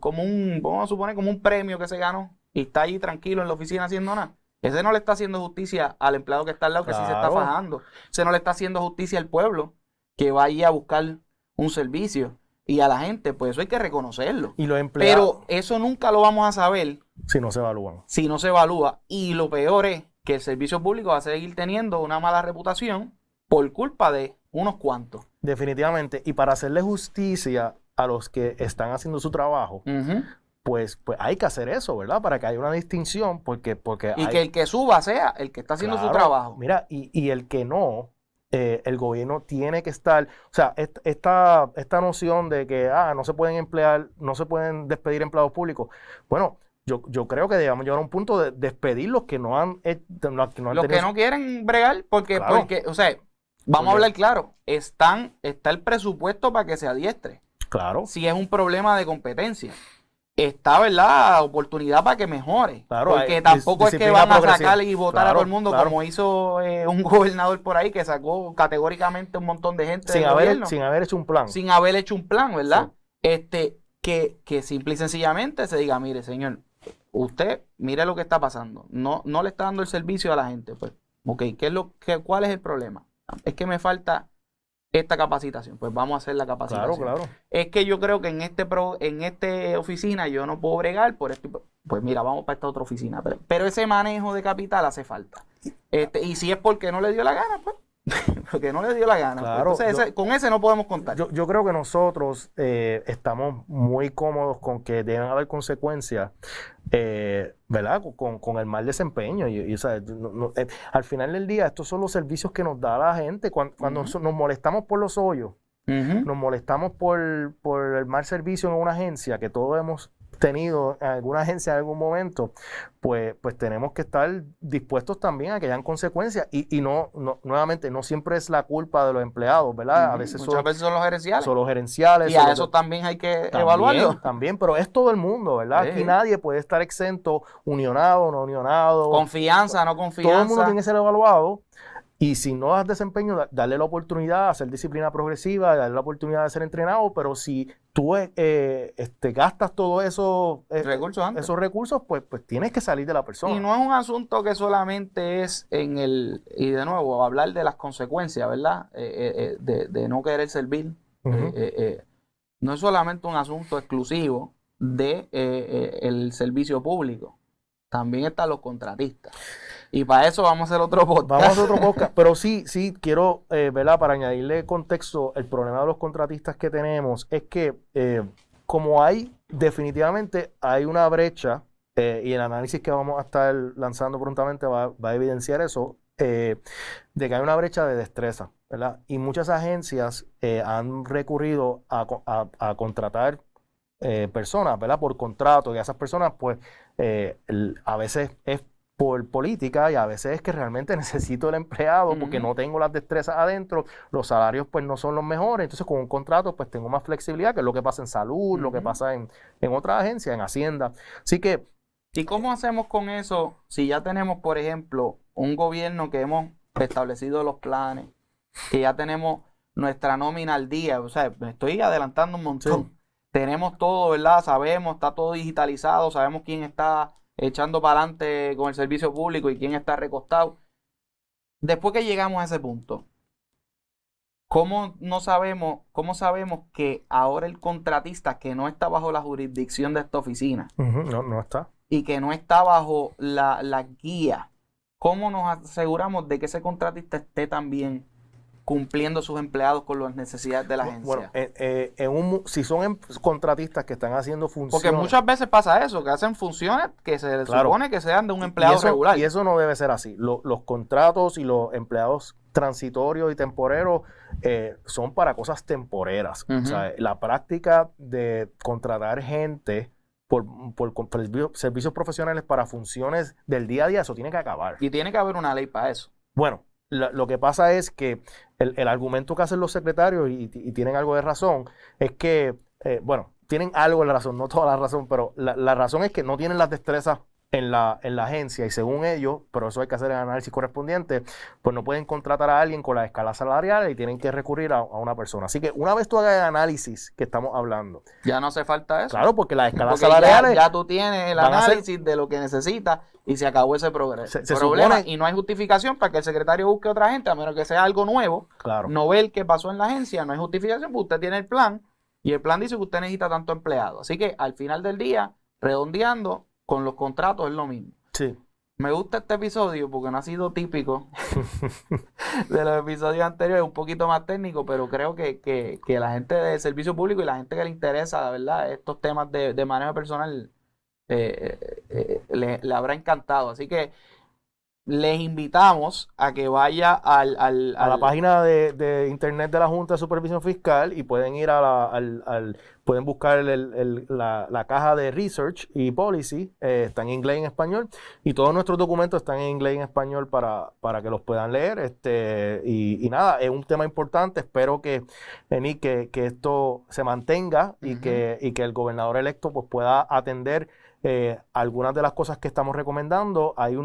vamos a suponer, como un premio que se ganó, y está ahí tranquilo en la oficina haciendo nada. Ese no le está haciendo justicia al empleado que está al lado, que sí se está fajando. Ese no le está haciendo justicia al pueblo que va ahí a buscar un servicio. Y a la gente, pues eso hay que reconocerlo. Y los empleados, pero eso nunca lo vamos a saber si no se evalúan. Si no se evalúa. Y lo peor es que el servicio público va a seguir teniendo una mala reputación por culpa de unos cuantos. Definitivamente. Y para hacerle justicia a los que están haciendo su trabajo, pues hay que hacer eso, ¿verdad? Para que haya una distinción, porque y que el que suba sea el que está haciendo su trabajo. Mira, y el que no, el gobierno tiene que estar, o sea, esta noción de que no se pueden despedir empleados públicos. Bueno, yo creo que debemos llegar a un punto de despedir los que no han los que no quieren bregar, porque, o sea, vamos a hablar claro, está el presupuesto para que se adiestre. Claro. Si es un problema de competencia, está, ¿verdad?, oportunidad para que mejore. Claro, porque tampoco es que van a sacar y votar a todo el mundo, claro. como hizo un gobernador por ahí que sacó categóricamente un montón de gente del gobierno. Sin haber hecho un plan. Sin haber hecho un plan, ¿verdad? Sí. Que simple y sencillamente se diga, mire, señor, usted, mire lo que está pasando. No le está dando el servicio a la gente. Pues, ok, ¿cuál es el problema? Es que me falta esta capacitación. Pues vamos a hacer la capacitación. Claro. Es que yo creo que en esta oficina yo no puedo bregar por esto. Pues mira, vamos para esta otra oficina. Pero ese manejo de capital hace falta. Y si es porque no le dio la gana, pues porque no le dio la gana. Claro, Pues. Entonces, con ese no podemos contar. Yo creo que nosotros estamos muy cómodos con que deben haber consecuencias, ¿verdad? Con el mal desempeño. O sea, al final del día, estos son los servicios que nos da la gente. Cuando nos molestamos por los hoyos, nos molestamos por el mal servicio en una agencia, que todos hemos tenido en alguna agencia en algún momento, pues tenemos que estar dispuestos también a que hayan consecuencias y nuevamente, no siempre es la culpa de los empleados, ¿verdad? A veces Muchas veces son los gerenciales. Son los gerenciales. Y a eso también hay que evaluarlo. También, pero es todo el mundo, ¿verdad? Sí. Aquí nadie puede estar exento, unionado, no unionado. Confianza, no confianza. Todo el mundo tiene que ser evaluado. Y si no das desempeño, darle la oportunidad de hacer disciplina progresiva, darle la oportunidad de ser entrenado, pero si tú gastas todos esos recursos, pues tienes que salir de la persona. Y no es un asunto que solamente es y de nuevo, hablar de las consecuencias, ¿verdad? De no querer servir. No es solamente un asunto exclusivo el servicio público. También están los contratistas. Y para eso vamos a hacer otro podcast. Pero sí quiero, ¿verdad? Para añadirle contexto, el problema de los contratistas que tenemos es que como definitivamente hay una brecha, y el análisis que vamos a estar lanzando prontamente va a evidenciar eso, de que hay una brecha de destreza, ¿verdad? Y muchas agencias han recurrido a contratar personas, ¿verdad? Por contrato, y a esas personas, pues, a veces es por política y a veces es que realmente necesito el empleado porque no tengo las destrezas adentro, los salarios pues no son los mejores, entonces con un contrato pues tengo más flexibilidad, que es lo que pasa en salud, lo que pasa en otras agencias, en Hacienda. Así que... ¿Y cómo hacemos con eso si ya tenemos, por ejemplo, un gobierno que hemos establecido los planes, que ya tenemos nuestra nómina al día? O sea, me estoy adelantando un montón. Sí. Tenemos todo, ¿verdad? Sabemos, está todo digitalizado, sabemos quién está echando para adelante con el servicio público y quién está recostado. Después que llegamos a ese punto, ¿cómo sabemos que ahora el contratista que no está bajo la jurisdicción de esta oficina? No está. Y que no está bajo la guía, ¿cómo nos aseguramos de que ese contratista esté también cumpliendo sus empleados con las necesidades de la agencia? Bueno, si son contratistas que están haciendo funciones... Porque muchas veces pasa eso, que hacen funciones que se supone que sean de un empleado regular. Y eso no debe ser así. Los contratos y los empleados transitorios y temporeros son para cosas temporeras. O sea, la práctica de contratar gente por servicios profesionales para funciones del día a día, eso tiene que acabar. Y tiene que haber una ley para eso. Bueno, lo que pasa es que el argumento que hacen los secretarios, y tienen algo de razón, es que, tienen algo de razón, no toda la razón, pero la razón es que no tienen las destrezas en la agencia y según ellos, pero eso hay que hacer el análisis correspondiente, pues no pueden contratar a alguien con la escala salarial y tienen que recurrir a una persona. Así que una vez tú hagas el análisis que estamos hablando. Ya no hace falta eso. Claro, porque las escalas salariales... Ya tú tienes el análisis de lo que necesitas y se acabó ese problema. Y no hay justificación para que el secretario busque otra gente, a menos que sea algo nuevo. Claro. No ve el que pasó en la agencia, no hay justificación, porque usted tiene el plan y el plan dice que usted necesita tanto empleado. Así que al final del día, redondeando, con los contratos es lo mismo. Sí. Me gusta este episodio porque no ha sido típico de los episodios anteriores, un poquito más técnico, pero creo que la gente de servicio público y la gente que le interesa, ¿verdad?, estos temas de manejo personal le habrá encantado. Así que les invitamos a que vaya a la página de internet de la Junta de Supervisión Fiscal y pueden ir pueden buscar la caja de Research y Policy, está en inglés y en español, y todos nuestros documentos están en inglés y en español para que los puedan leer. Y nada, es un tema importante. Espero que esto se mantenga y que el gobernador electo pues, pueda atender algunas de las cosas que estamos recomendando. Hay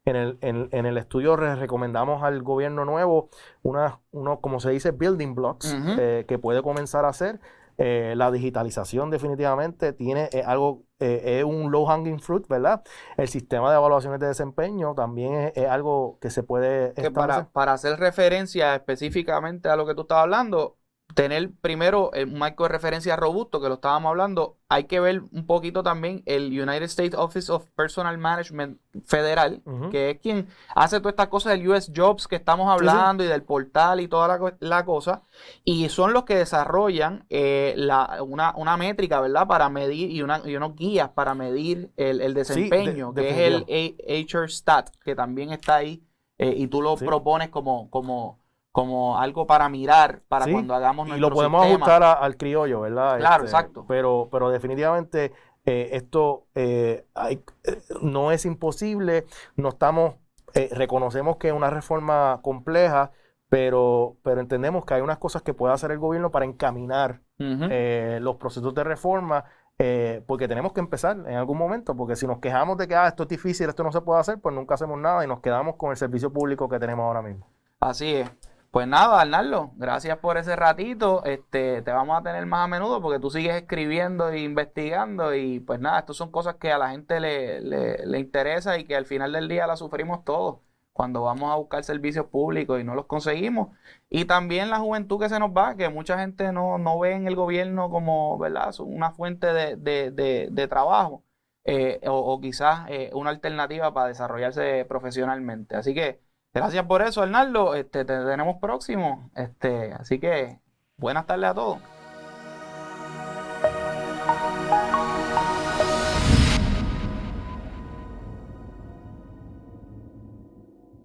en el estudio recomendamos al gobierno nuevo unos, como se dice, building blocks que puede comenzar a hacer. La digitalización definitivamente es un low hanging fruit, ¿verdad? El sistema de evaluaciones de desempeño también es algo que se puede que para hacer referencia específicamente a lo que tú estabas hablando, tener primero un marco de referencia robusto, que lo estábamos hablando. Hay que ver un poquito también el United States Office of Personnel Management federal, que es quien hace todas estas cosas del US Jobs que estamos hablando, y del portal y toda la cosa, y son los que desarrollan una métrica, ¿verdad? Para medir y unos guías para medir el desempeño, que es el HR Stat, que también está ahí, y tú lo propones como algo para mirar para cuando hagamos nuestro sistema. Y lo podemos ajustar al criollo, ¿verdad? Claro, exacto. Pero definitivamente esto no es imposible. No estamos, reconocemos que es una reforma compleja, pero entendemos que hay unas cosas que puede hacer el gobierno para encaminar los procesos de reforma. Porque tenemos que empezar en algún momento, porque si nos quejamos de que esto es difícil, esto no se puede hacer, pues nunca hacemos nada y nos quedamos con el servicio público que tenemos ahora mismo. Así es. Pues nada, Arnaldo, gracias por ese ratito. Te vamos a tener más a menudo porque tú sigues escribiendo e investigando, y pues nada, estas son cosas que a la gente le interesa y que al final del día las sufrimos todos cuando vamos a buscar servicios públicos y no los conseguimos. Y también la juventud que se nos va, que mucha gente no ve en el gobierno como, ¿verdad?, una fuente de trabajo, o quizás una alternativa para desarrollarse profesionalmente. Así que gracias por eso, Arnaldo. Te tenemos próximo. Así que buenas tardes a todos.